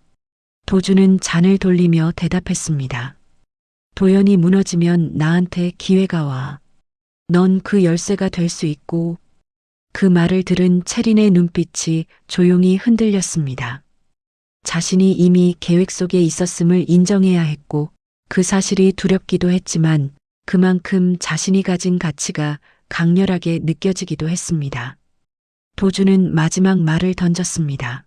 도준은 잔을 돌리며 대답했습니다. 도연이 무너지면 나한테 기회가 와. 넌 그 열쇠가 될 수 있고. 그 말을 들은 체린의 눈빛이 조용히 흔들렸습니다. 자신이 이미 계획 속에 있었음을 인정해야 했고 그 사실이 두렵기도 했지만 그만큼 자신이 가진 가치가 강렬하게 느껴지기도 했습니다. 도준은 마지막 말을 던졌습니다.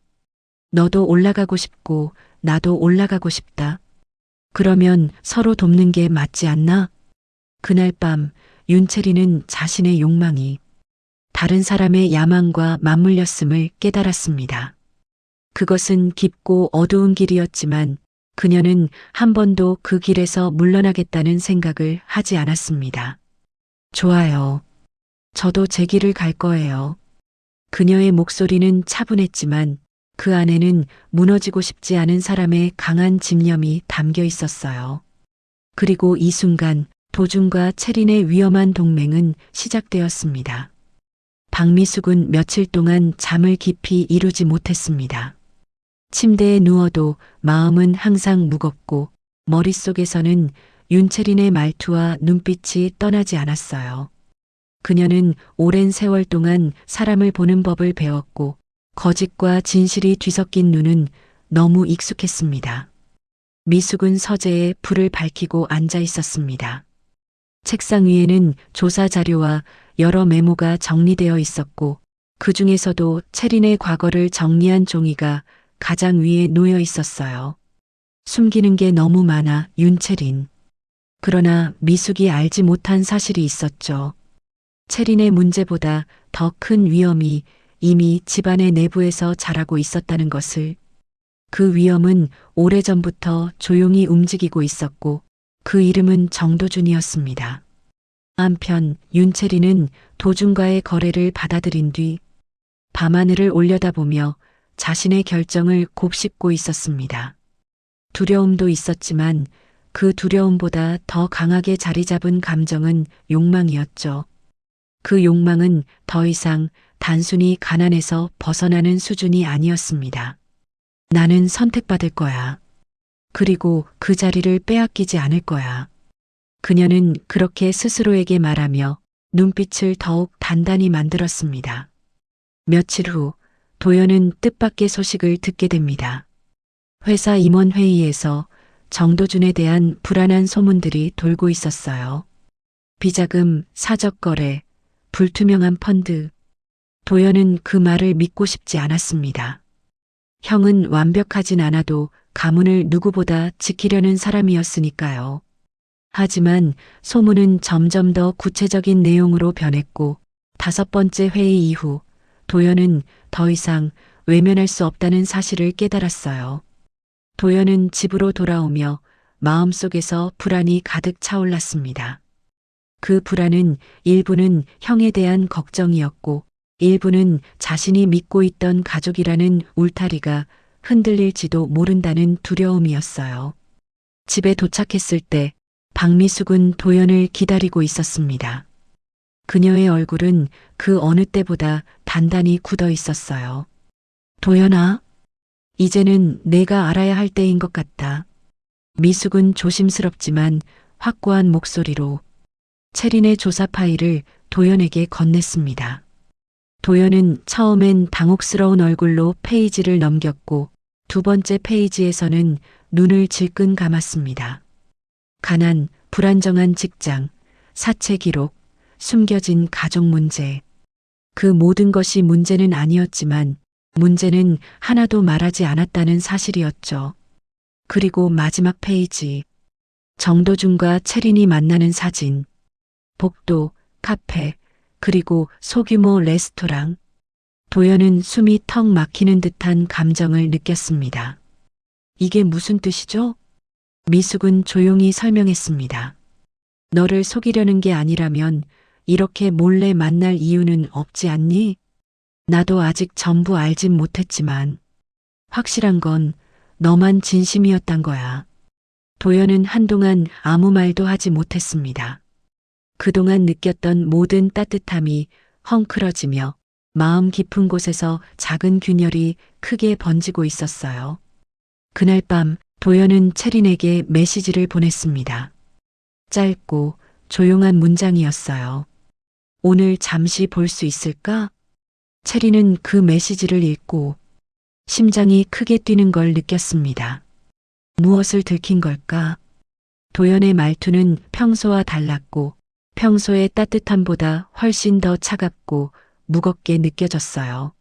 너도 올라가고 싶고 나도 올라가고 싶다. 그러면 서로 돕는 게 맞지 않나? 그날 밤 윤채리는 자신의 욕망이 다른 사람의 야망과 맞물렸음을 깨달았습니다. 그것은 깊고 어두운 길이었지만 그녀는 한 번도 그 길에서 물러나겠다는 생각을 하지 않았습니다. 좋아요. 저도 제 길을 갈 거예요. 그녀의 목소리는 차분했지만 그 안에는 무너지고 싶지 않은 사람의 강한 집념이 담겨 있었어요. 그리고 이 순간 도준과 체린의 위험한 동맹은 시작되었습니다. 박미숙은 며칠 동안 잠을 깊이 이루지 못했습니다. 침대에 누워도 마음은 항상 무겁고 머릿속에서는 윤채린의 말투와 눈빛이 떠나지 않았어요. 그녀는 오랜 세월 동안 사람을 보는 법을 배웠고 거짓과 진실이 뒤섞인 눈은 너무 익숙했습니다. 미숙은 서재에 불을 밝히고 앉아 있었습니다. 책상 위에는 조사 자료와 여러 메모가 정리되어 있었고 그 중에서도 체린의 과거를 정리한 종이가 가장 위에 놓여 있었어요. 숨기는 게 너무 많아 윤채린. 그러나 미숙이 알지 못한 사실이 있었죠. 체린의 문제보다 더 큰 위험이 이미 집안의 내부에서 자라고 있었다는 것을. 그 위험은 오래전부터 조용히 움직이고 있었고 그 이름은 정도준이었습니다. 한편 윤채린은 도준과의 거래를 받아들인 뒤 밤하늘을 올려다보며 자신의 결정을 곱씹고 있었습니다. 두려움도 있었지만 그 두려움보다 더 강하게 자리 잡은 감정은 욕망이었죠. 그 욕망은 더 이상 단순히 가난에서 벗어나는 수준이 아니었습니다. 나는 선택받을 거야. 그리고 그 자리를 빼앗기지 않을 거야. 그녀는 그렇게 스스로에게 말하며 눈빛을 더욱 단단히 만들었습니다. 며칠 후 도연은 뜻밖의 소식을 듣게 됩니다. 회사 임원회의에서 정도준에 대한 불안한 소문들이 돌고 있었어요. 비자금, 사적거래, 불투명한 펀드. 도연은 그 말을 믿고 싶지 않았습니다. 형은 완벽하진 않아도 가문을 누구보다 지키려는 사람이었으니까요. 하지만 소문은 점점 더 구체적인 내용으로 변했고 5번째 회의 이후 도연은 더 이상 외면할 수 없다는 사실을 깨달았어요. 도연은 집으로 돌아오며 마음속에서 불안이 가득 차올랐습니다. 그 불안은 일부는 형에 대한 걱정이었고 일부는 자신이 믿고 있던 가족이라는 울타리가 흔들릴지도 모른다는 두려움이었어요. 집에 도착했을 때 박미숙은 도연을 기다리고 있었습니다. 그녀의 얼굴은 그 어느 때보다 단단히 굳어 있었어요. 도연아, 이제는 내가 알아야 할 때인 것 같다. 미숙은 조심스럽지만 확고한 목소리로 채린의 조사 파일을 도연에게 건넸습니다. 도연은 처음엔 당혹스러운 얼굴로 페이지를 넘겼고 2번째 페이지에서는 눈을 질끈 감았습니다. 가난, 불안정한 직장, 사채 기록, 숨겨진 가족 문제. 그 모든 것이 문제는 아니었지만 문제는 하나도 말하지 않았다는 사실이었죠. 그리고 마지막 페이지. 정도준과 채린이 만나는 사진. 복도, 카페, 그리고 소규모 레스토랑. 도연은 숨이 턱 막히는 듯한 감정을 느꼈습니다. 이게 무슨 뜻이죠? 미숙은 조용히 설명했습니다. 너를 속이려는 게 아니라면 이렇게 몰래 만날 이유는 없지 않니? 나도 아직 전부 알진 못했지만 확실한 건 너만 진심이었단 거야. 도연은 한동안 아무 말도 하지 못했습니다. 그동안 느꼈던 모든 따뜻함이 헝클어지며 마음 깊은 곳에서 작은 균열이 크게 번지고 있었어요. 그날 밤 도연은 채린에게 메시지를 보냈습니다. 짧고 조용한 문장이었어요. 오늘 잠시 볼 수 있을까? 채린은 그 메시지를 읽고 심장이 크게 뛰는 걸 느꼈습니다. 무엇을 들킨 걸까? 도연의 말투는 평소와 달랐고 평소의 따뜻함보다 훨씬 더 차갑고 무겁게 느껴졌어요.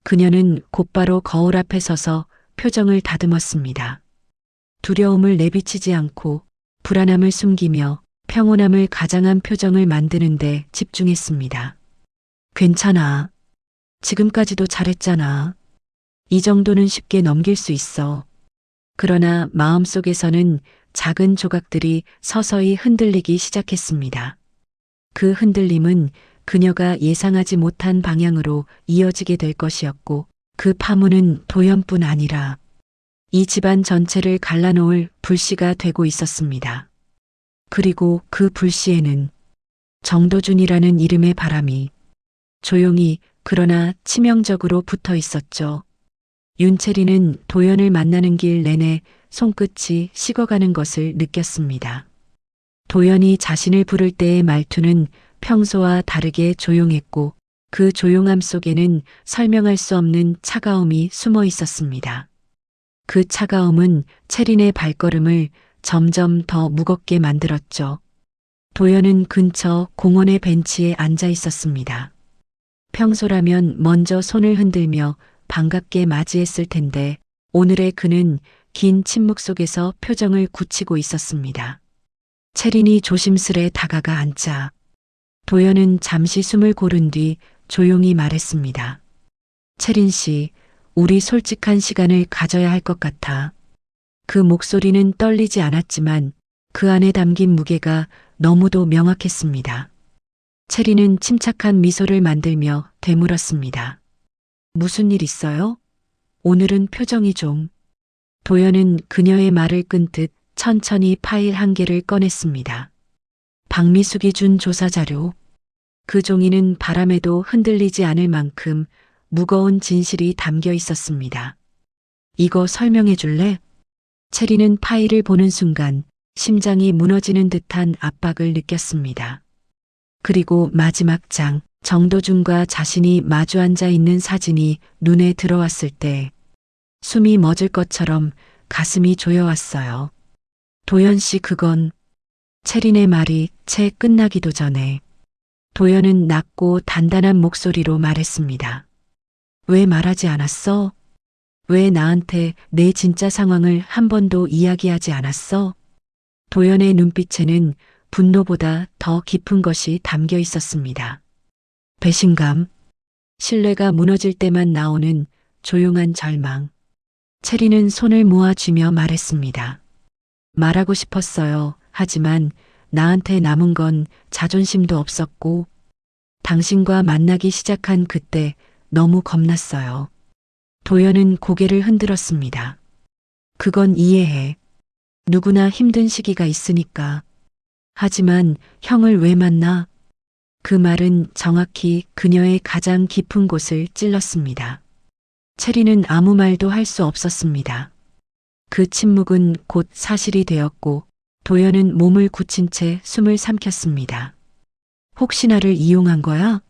그녀는 곧바로 거울 앞에 서서 표정을 다듬었습니다. 두려움을 내비치지 않고 불안함을 숨기며 평온함을 가장한 표정을 만드는데 집중했습니다. 괜찮아. 지금까지도 잘했잖아. 이 정도는 쉽게 넘길 수 있어. 그러나 마음속에서는 작은 조각들이 서서히 흔들리기 시작했습니다. 그 흔들림은 그녀가 예상하지 못한 방향으로 이어지게 될 것이었고 그 파문은 도연뿐 아니라 이 집안 전체를 갈라놓을 불씨가 되고 있었습니다. 그리고 그 불씨에는 정도준이라는 이름의 바람이 조용히 그러나 치명적으로 붙어 있었죠. 윤채리는 도연을 만나는 길 내내 손끝이 식어가는 것을 느꼈습니다. 도연이 자신을 부를 때의 말투는 평소와 다르게 조용했고 그 조용함 속에는 설명할 수 없는 차가움이 숨어 있었습니다. 그 차가움은 채린의 발걸음을 점점 더 무겁게 만들었죠. 도연은 근처 공원의 벤치에 앉아 있었습니다. 평소라면 먼저 손을 흔들며 반갑게 맞이했을 텐데 오늘의 그는 긴 침묵 속에서 표정을 굳히고 있었습니다. 채린이 조심스레 다가가 앉자 도연은 잠시 숨을 고른 뒤 조용히 말했습니다. 채린 씨, 우리 솔직한 시간을 가져야 할 것 같아. 그 목소리는 떨리지 않았지만 그 안에 담긴 무게가 너무도 명확했습니다. 채린은 침착한 미소를 만들며 되물었습니다. 무슨 일 있어요? 오늘은 표정이 좀. 도연은 그녀의 말을 끊듯 천천히 파일 한 개를 꺼냈습니다. 박미숙이 준 조사 자료. 그 종이는 바람에도 흔들리지 않을 만큼 무거운 진실이 담겨 있었습니다. 이거 설명해 줄래? 채리는 파일을 보는 순간 심장이 무너지는 듯한 압박을 느꼈습니다. 그리고 마지막 장, 정도준과 자신이 마주 앉아 있는 사진이 눈에 들어왔을 때 숨이 멎을 것처럼 가슴이 조여왔어요. 도연 씨 그건 채린의 말이 채 끝나기도 전에 도연은 낮고 단단한 목소리로 말했습니다. 왜 말하지 않았어? 왜 나한테 내 진짜 상황을 한 번도 이야기하지 않았어? 도연의 눈빛에는 분노보다 더 깊은 것이 담겨 있었습니다. 배신감, 신뢰가 무너질 때만 나오는 조용한 절망. 채리는 손을 모아쥐며 말했습니다. 말하고 싶었어요. 하지만 나한테 남은 건 자존심도 없었고 당신과 만나기 시작한 그때 너무 겁났어요. 도연은 고개를 흔들었습니다. 그건 이해해. 누구나 힘든 시기가 있으니까. 하지만 형을 왜 만나? 그 말은 정확히 그녀의 가장 깊은 곳을 찔렀습니다. 채리는 아무 말도 할 수 없었습니다. 그 침묵은 곧 사실이 되었고 도연은 몸을 굳힌 채 숨을 삼켰습니다. 혹시 나를 이용한 거야?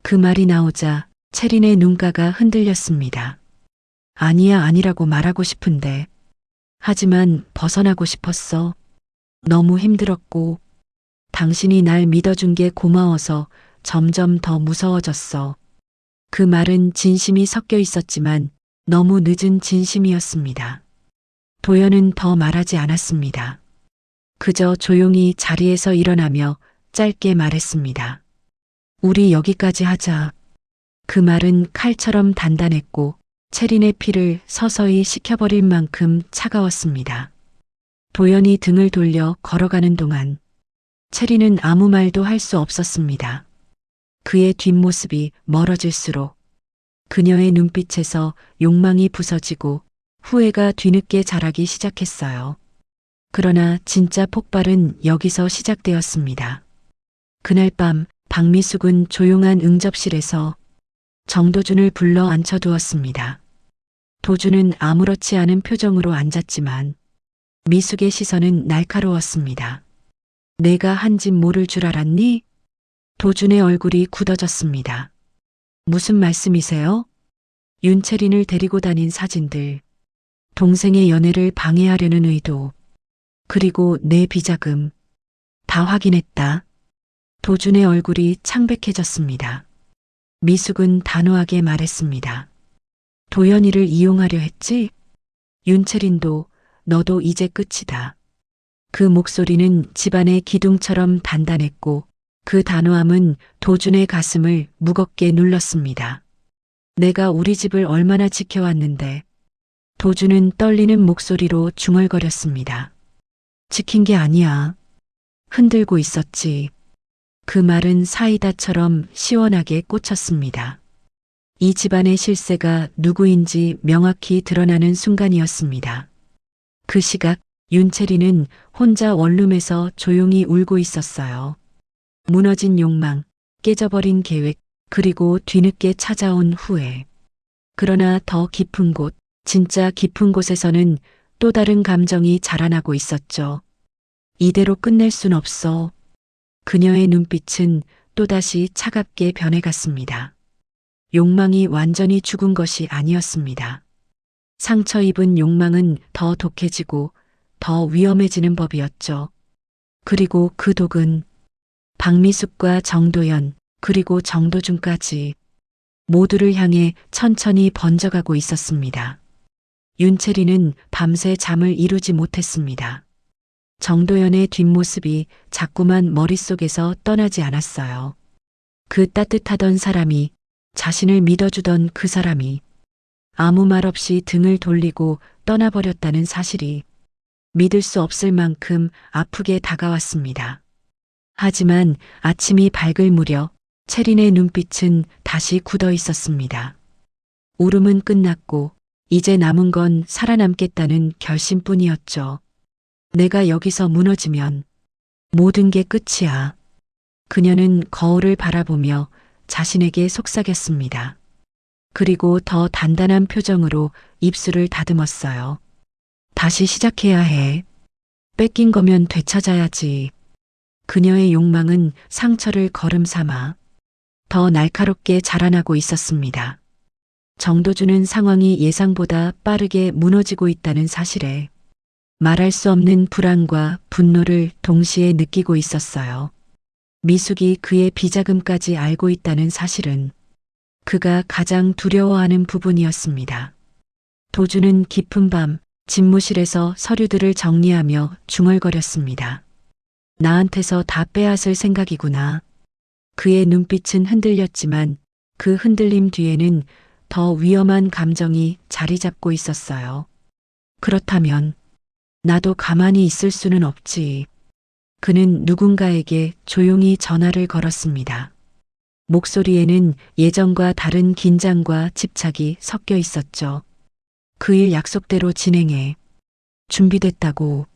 그 말이 나오자 채린의 눈가가 흔들렸습니다. 아니야 아니라고 말하고 싶은데. 하지만 벗어나고 싶었어. 너무 힘들었고 당신이 날 믿어준 게 고마워서 점점 더 무서워졌어. 그 말은 진심이 섞여 있었지만 너무 늦은 진심이었습니다. 도연은 더 말하지 않았습니다. 그저 조용히 자리에서 일어나며 짧게 말했습니다. 우리 여기까지 하자. 그 말은 칼처럼 단단했고 채린의 피를 서서히 식혀버릴 만큼 차가웠습니다. 도연이 등을 돌려 걸어가는 동안 채린은 아무 말도 할 수 없었습니다. 그의 뒷모습이 멀어질수록 그녀의 눈빛에서 욕망이 부서지고 후회가 뒤늦게 자라기 시작했어요. 그러나 진짜 폭발은 여기서 시작되었습니다. 그날 밤 박미숙은 조용한 응접실에서 정도준을 불러 앉혀두었습니다. 도준은 아무렇지 않은 표정으로 앉았지만 미숙의 시선은 날카로웠습니다. 내가 한 짓 모를 줄 알았니? 도준의 얼굴이 굳어졌습니다. 무슨 말씀이세요? 윤채린을 데리고 다닌 사진들, 동생의 연애를 방해하려는 의도, 그리고 내 비자금, 다 확인했다. 도준의 얼굴이 창백해졌습니다. 미숙은 단호하게 말했습니다. 도연이를 이용하려 했지? 윤채린도 너도 이제 끝이다. 그 목소리는 집안의 기둥처럼 단단했고 그 단호함은 도준의 가슴을 무겁게 눌렀습니다. 내가 우리 집을 얼마나 지켜왔는데. 도준은 떨리는 목소리로 중얼거렸습니다. 지킨 게 아니야. 흔들고 있었지. 그 말은 사이다처럼 시원하게 꽂혔습니다. 이 집안의 실세가 누구인지 명확히 드러나는 순간이었습니다. 그 시각 윤채리는 혼자 원룸에서 조용히 울고 있었어요. 무너진 욕망, 깨져버린 계획, 그리고 뒤늦게 찾아온 후회. 그러나 더 깊은 곳, 진짜 깊은 곳에서는 또 다른 감정이 자라나고 있었죠. 이대로 끝낼 순 없어. 그녀의 눈빛은 또다시 차갑게 변해갔습니다. 욕망이 완전히 죽은 것이 아니었습니다. 상처 입은 욕망은 더 독해지고 더 위험해지는 법이었죠. 그리고 그 독은 박미숙과 정도연, 그리고 정도준까지 모두를 향해 천천히 번져가고 있었습니다. 윤채리는 밤새 잠을 이루지 못했습니다. 정도연의 뒷모습이 자꾸만 머릿속에서 떠나지 않았어요. 그 따뜻하던 사람이, 자신을 믿어주던 그 사람이 아무 말 없이 등을 돌리고 떠나버렸다는 사실이 믿을 수 없을 만큼 아프게 다가왔습니다. 하지만 아침이 밝을 무렵 채린의 눈빛은 다시 굳어 있었습니다. 울음은 끝났고 이제 남은 건 살아남겠다는 결심뿐이었죠. 내가 여기서 무너지면 모든 게 끝이야. 그녀는 거울을 바라보며 자신에게 속삭였습니다. 그리고 더 단단한 표정으로 입술을 다듬었어요. 다시 시작해야 해. 뺏긴 거면 되찾아야지. 그녀의 욕망은 상처를 거름 삼아 더 날카롭게 자라나고 있었습니다. 정도준은 상황이 예상보다 빠르게 무너지고 있다는 사실에 말할 수 없는 불안과 분노를 동시에 느끼고 있었어요. 미숙이 그의 비자금까지 알고 있다는 사실은 그가 가장 두려워하는 부분이었습니다. 도준은 깊은 밤 집무실에서 서류들을 정리하며 중얼거렸습니다. 나한테서 다 빼앗을 생각이구나. 그의 눈빛은 흔들렸지만 그 흔들림 뒤에는 더 위험한 감정이 자리 잡고 있었어요. 그렇다면 나도 가만히 있을 수는 없지. 그는 누군가에게 조용히 전화를 걸었습니다. 목소리에는 예전과 다른 긴장과 집착이 섞여 있었죠. 그 일 약속대로 진행해. 준비됐다고.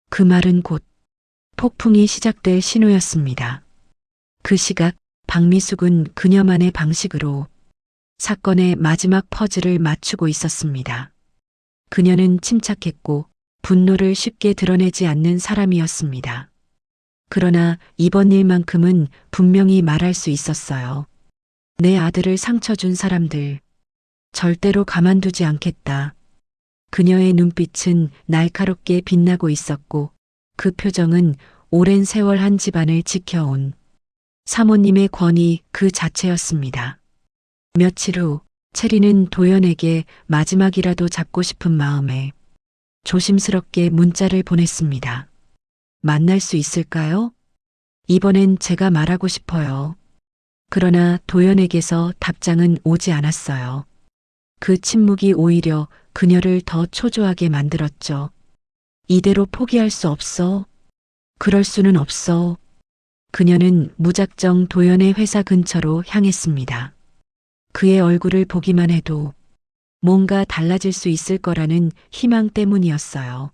그 말은 곧 폭풍이 시작될 신호였습니다. 그 시각 박미숙은 그녀만의 방식으로 사건의 마지막 퍼즐을 맞추고 있었습니다. 그녀는 침착했고 분노를 쉽게 드러내지 않는 사람이었습니다. 그러나 이번 일만큼은 분명히 말할 수 있었어요. 내 아들을 상처 준 사람들 절대로 가만두지 않겠다. 그녀의 눈빛은 날카롭게 빛나고 있었고 그 표정은 오랜 세월 한 집안을 지켜온 사모님의 권위 그 자체였습니다. 며칠 후 체리는 도연에게 마지막이라도 잡고 싶은 마음에 조심스럽게 문자를 보냈습니다. 만날 수 있을까요? 이번엔 제가 말하고 싶어요. 그러나 도연에게서 답장은 오지 않았어요. 그 침묵이 오히려 그녀를 더 초조하게 만들었죠. 이대로 포기할 수 없어. 그럴 수는 없어. 그녀는 무작정 도연의 회사 근처로 향했습니다. 그의 얼굴을 보기만 해도 뭔가 달라질 수 있을 거라는 희망 때문이었어요.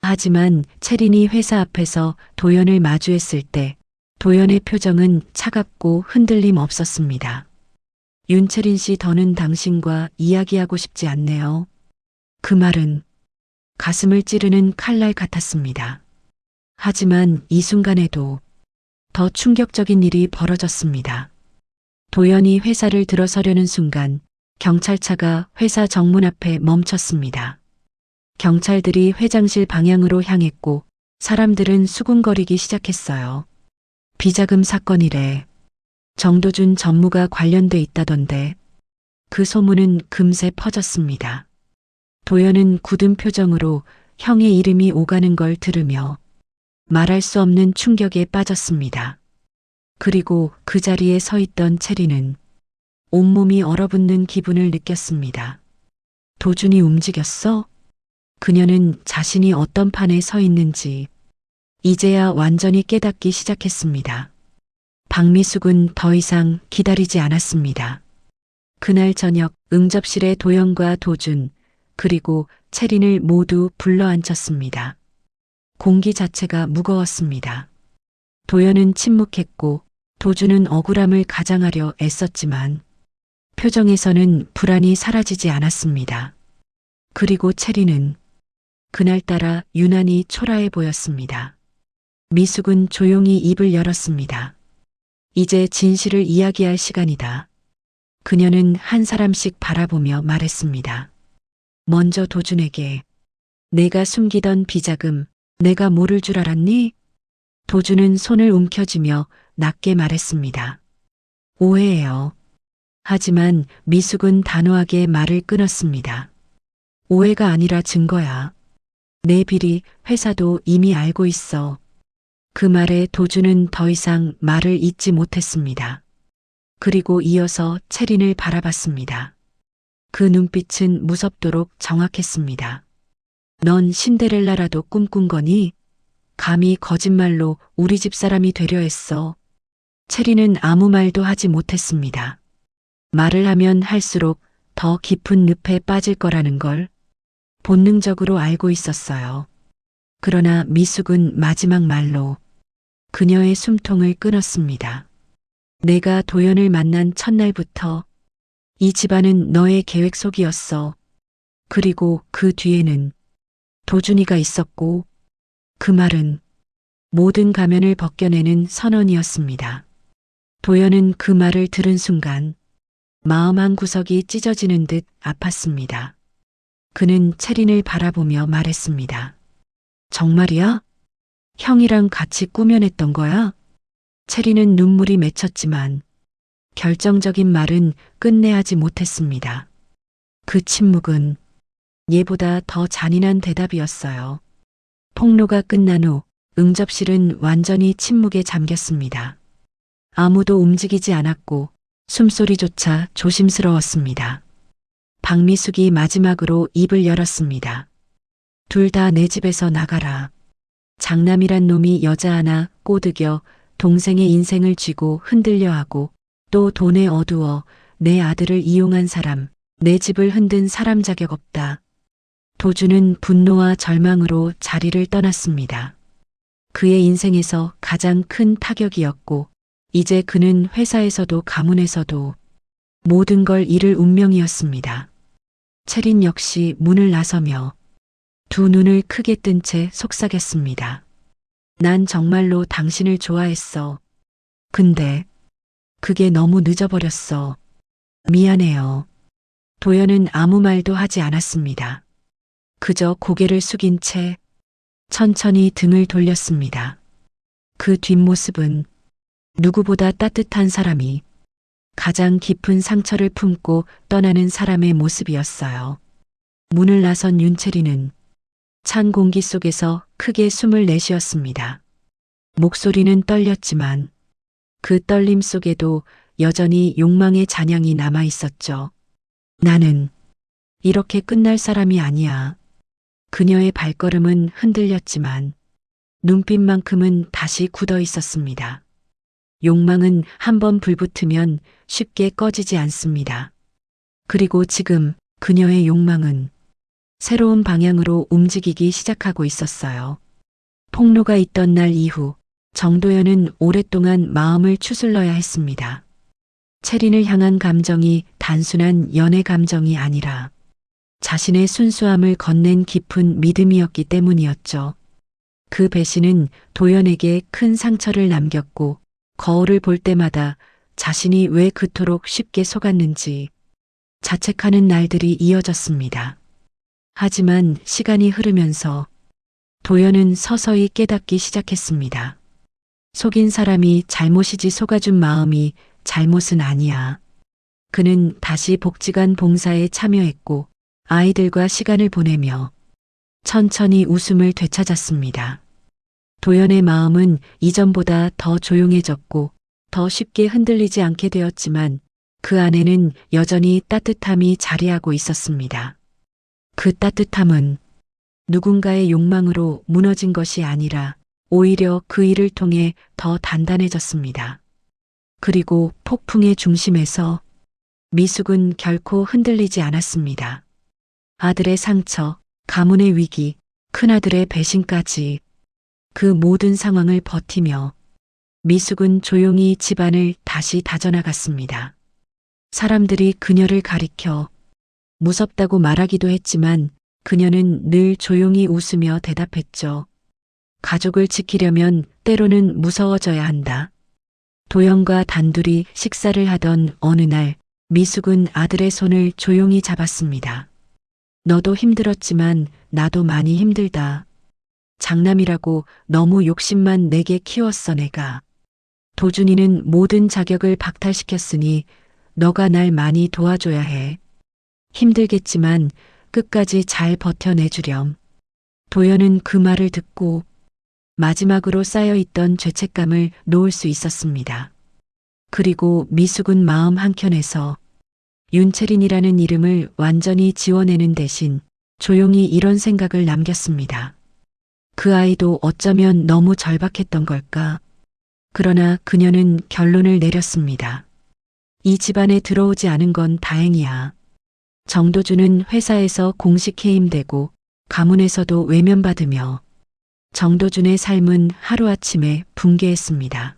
하지만 채린이 회사 앞에서 도연을 마주했을 때 도연의 표정은 차갑고 흔들림 없었습니다. 윤채린 씨 더는 당신과 이야기하고 싶지 않네요. 그 말은 가슴을 찌르는 칼날 같았습니다. 하지만 이 순간에도 더 충격적인 일이 벌어졌습니다. 도연이 회사를 들어서려는 순간 경찰차가 회사 정문 앞에 멈췄습니다. 경찰들이 회장실 방향으로 향했고 사람들은 수군거리기 시작했어요. 비자금 사건이래. 정도준 전무가 관련돼 있다던데. 그 소문은 금세 퍼졌습니다. 도연은 굳은 표정으로 형의 이름이 오가는 걸 들으며 말할 수 없는 충격에 빠졌습니다. 그리고 그 자리에 서 있던 체리는 온몸이 얼어붙는 기분을 느꼈습니다. 도준이 움직였어? 그녀는 자신이 어떤 판에 서 있는지 이제야 완전히 깨닫기 시작했습니다. 박미숙은 더 이상 기다리지 않았습니다. 그날 저녁 응접실에 도연과 도준 그리고 채린을 모두 불러앉혔습니다. 공기 자체가 무거웠습니다. 도연은 침묵했고 도준은 억울함을 가장하려 애썼지만 표정에서는 불안이 사라지지 않았습니다. 그리고 채린은 그날따라 유난히 초라해 보였습니다. 미숙은 조용히 입을 열었습니다. 이제 진실을 이야기할 시간이다. 그녀는 한 사람씩 바라보며 말했습니다. 먼저 도준에게. 내가 숨기던 비자금 내가 모를 줄 알았니? 도준은 손을 움켜쥐며 낮게 말했습니다. 오해예요. 하지만 미숙은 단호하게 말을 끊었습니다. 오해가 아니라 증거야. 내 비리 회사도 이미 알고 있어. 그 말에 도준은 더 이상 말을 잇지 못했습니다. 그리고 이어서 채린을 바라봤습니다. 그 눈빛은 무섭도록 정확했습니다. 넌 신데렐라라도 꿈꾼 거니? 감히 거짓말로 우리 집 사람이 되려 했어. 채린은 아무 말도 하지 못했습니다. 말을 하면 할수록 더 깊은 늪에 빠질 거라는 걸 본능적으로 알고 있었어요. 그러나 미숙은 마지막 말로 그녀의 숨통을 끊었습니다. 내가 도연을 만난 첫날부터 이 집안은 너의 계획 속이었어. 그리고 그 뒤에는 도준이가 있었고 그 말은 모든 가면을 벗겨내는 선언이었습니다. 도연은 그 말을 들은 순간 마음 한 구석이 찢어지는 듯 아팠습니다. 그는 채린을 바라보며 말했습니다. 정말이야? 형이랑 같이 꾸며냈던 거야? 채린은 눈물이 맺혔지만 결정적인 말은 끝내하지 못했습니다. 그 침묵은 예보다 더 잔인한 대답이었어요. 폭로가 끝난 후 응접실은 완전히 침묵에 잠겼습니다. 아무도 움직이지 않았고 숨소리조차 조심스러웠습니다. 박미숙이 마지막으로 입을 열었습니다. 둘 다 내 집에서 나가라. 장남이란 놈이 여자 하나 꼬드겨 동생의 인생을 쥐고 흔들려 하고 또 돈에 어두워 내 아들을 이용한 사람, 내 집을 흔든 사람 자격 없다. 도주는 분노와 절망으로 자리를 떠났습니다. 그의 인생에서 가장 큰 타격이었고 이제 그는 회사에서도 가문에서도 모든 걸 잃을 운명이었습니다. 채린 역시 문을 나서며 두 눈을 크게 뜬 채 속삭였습니다. 난 정말로 당신을 좋아했어. 근데 그게 너무 늦어버렸어. 미안해요. 도연은 아무 말도 하지 않았습니다. 그저 고개를 숙인 채 천천히 등을 돌렸습니다. 그 뒷모습은 누구보다 따뜻한 사람이 가장 깊은 상처를 품고 떠나는 사람의 모습이었어요. 문을 나선 윤채리는 찬 공기 속에서 크게 숨을 내쉬었습니다. 목소리는 떨렸지만 그 떨림 속에도 여전히 욕망의 잔향이 남아 있었죠. 나는 이렇게 끝날 사람이 아니야. 그녀의 발걸음은 흔들렸지만 눈빛만큼은 다시 굳어 있었습니다. 욕망은 한번 불붙으면 쉽게 꺼지지 않습니다. 그리고 지금 그녀의 욕망은 새로운 방향으로 움직이기 시작하고 있었어요. 폭로가 있던 날 이후 정도연은 오랫동안 마음을 추슬러야 했습니다. 채린을 향한 감정이 단순한 연애 감정이 아니라 자신의 순수함을 건넨 깊은 믿음이었기 때문이었죠. 그 배신은 도연에게 큰 상처를 남겼고 거울을 볼 때마다 자신이 왜 그토록 쉽게 속았는지 자책하는 날들이 이어졌습니다. 하지만 시간이 흐르면서 도연은 서서히 깨닫기 시작했습니다. 속인 사람이 잘못이지 속아준 마음이 잘못은 아니야. 그는 다시 복지관 봉사에 참여했고 아이들과 시간을 보내며 천천히 웃음을 되찾았습니다. 도연의 마음은 이전보다 더 조용해졌고 더 쉽게 흔들리지 않게 되었지만 그 안에는 여전히 따뜻함이 자리하고 있었습니다. 그 따뜻함은 누군가의 욕망으로 무너진 것이 아니라 오히려 그 일을 통해 더 단단해졌습니다. 그리고 폭풍의 중심에서 미숙은 결코 흔들리지 않았습니다. 아들의 상처, 가문의 위기, 큰아들의 배신까지 그 모든 상황을 버티며 미숙은 조용히 집안을 다시 다져나갔습니다. 사람들이 그녀를 가리켜 무섭다고 말하기도 했지만 그녀는 늘 조용히 웃으며 대답했죠. 가족을 지키려면 때로는 무서워져야 한다. 도연과 단둘이 식사를 하던 어느 날 미숙은 아들의 손을 조용히 잡았습니다. 너도 힘들었지만 나도 많이 힘들다. 장남이라고 너무 욕심만 내게 키웠어 내가. 도준이는 모든 자격을 박탈시켰으니 너가 날 많이 도와줘야 해. 힘들겠지만 끝까지 잘 버텨내주렴. 도연은 그 말을 듣고 마지막으로 쌓여있던 죄책감을 놓을 수 있었습니다. 그리고 미숙은 마음 한켠에서 윤채린이라는 이름을 완전히 지워내는 대신 조용히 이런 생각을 남겼습니다. 그 아이도 어쩌면 너무 절박했던 걸까? 그러나 그녀는 결론을 내렸습니다. 이 집안에 들어오지 않은 건 다행이야. 정도준은 회사에서 공식 해임되고 가문에서도 외면받으며 정도준의 삶은 하루아침에 붕괴했습니다.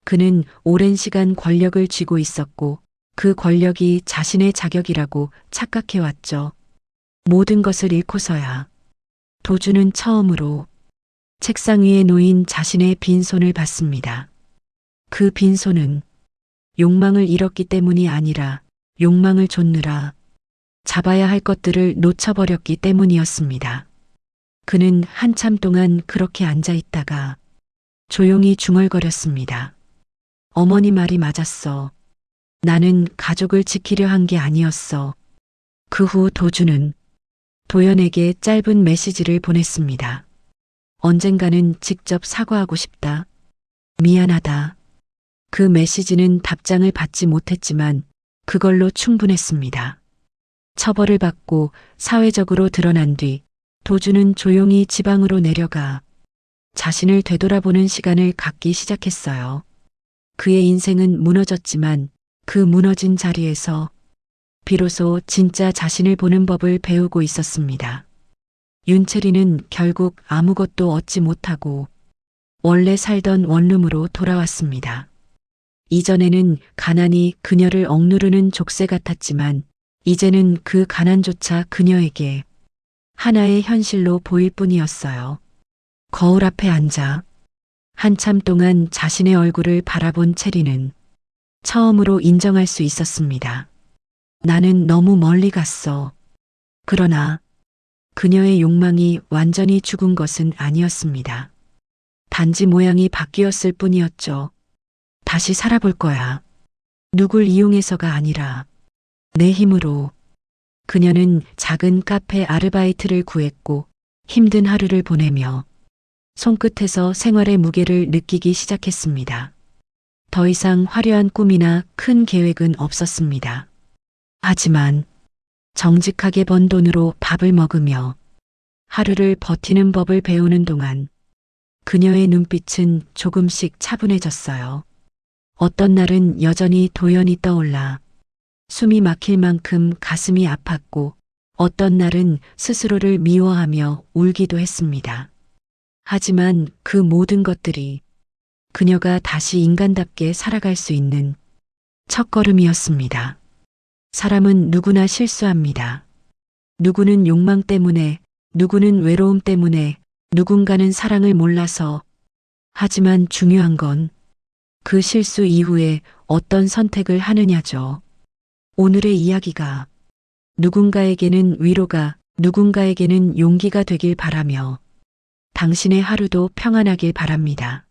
그는 오랜 시간 권력을 쥐고 있었고 그 권력이 자신의 자격이라고 착각해왔죠. 모든 것을 잃고서야 도준은 처음으로 책상 위에 놓인 자신의 빈손을 봤습니다. 그 빈손은 욕망을 잃었기 때문이 아니라 욕망을 좇느라 잡아야 할 것들을 놓쳐버렸기 때문이었습니다. 그는 한참 동안 그렇게 앉아 있다가 조용히 중얼거렸습니다. 어머니 말이 맞았어. 나는 가족을 지키려 한 게 아니었어. 그 후 도주는 도연에게 짧은 메시지를 보냈습니다. 언젠가는 직접 사과하고 싶다. 미안하다. 그 메시지는 답장을 받지 못했지만 그걸로 충분했습니다. 처벌을 받고 사회적으로 드러난 뒤 도주는 조용히 지방으로 내려가 자신을 되돌아보는 시간을 갖기 시작했어요. 그의 인생은 무너졌지만 그 무너진 자리에서 비로소 진짜 자신을 보는 법을 배우고 있었습니다. 윤채리는 결국 아무것도 얻지 못하고 원래 살던 원룸으로 돌아왔습니다. 이전에는 가난이 그녀를 억누르는 족쇄 같았지만 이제는 그 가난조차 그녀에게 하나의 현실로 보일 뿐이었어요. 거울 앞에 앉아 한참 동안 자신의 얼굴을 바라본 체리는 처음으로 인정할 수 있었습니다. 나는 너무 멀리 갔어. 그러나 그녀의 욕망이 완전히 죽은 것은 아니었습니다. 단지 모양이 바뀌었을 뿐이었죠. 다시 살아볼 거야. 누굴 이용해서가 아니라 내 힘으로. 그녀는 작은 카페 아르바이트를 구했고 힘든 하루를 보내며 손끝에서 생활의 무게를 느끼기 시작했습니다. 더 이상 화려한 꿈이나 큰 계획은 없었습니다. 하지만 정직하게 번 돈으로 밥을 먹으며 하루를 버티는 법을 배우는 동안 그녀의 눈빛은 조금씩 차분해졌어요. 어떤 날은 여전히 도연이 떠올라 숨이 막힐 만큼 가슴이 아팠고 어떤 날은 스스로를 미워하며 울기도 했습니다. 하지만 그 모든 것들이 그녀가 다시 인간답게 살아갈 수 있는 첫걸음이었습니다. 사람은 누구나 실수합니다. 누구는 욕망 때문에, 누구는 외로움 때문에, 누군가는 사랑을 몰라서. 하지만 중요한 건 그 실수 이후에 어떤 선택을 하느냐죠. 오늘의 이야기가 누군가에게는 위로가, 누군가에게는 용기가 되길 바라며 당신의 하루도 평안하길 바랍니다.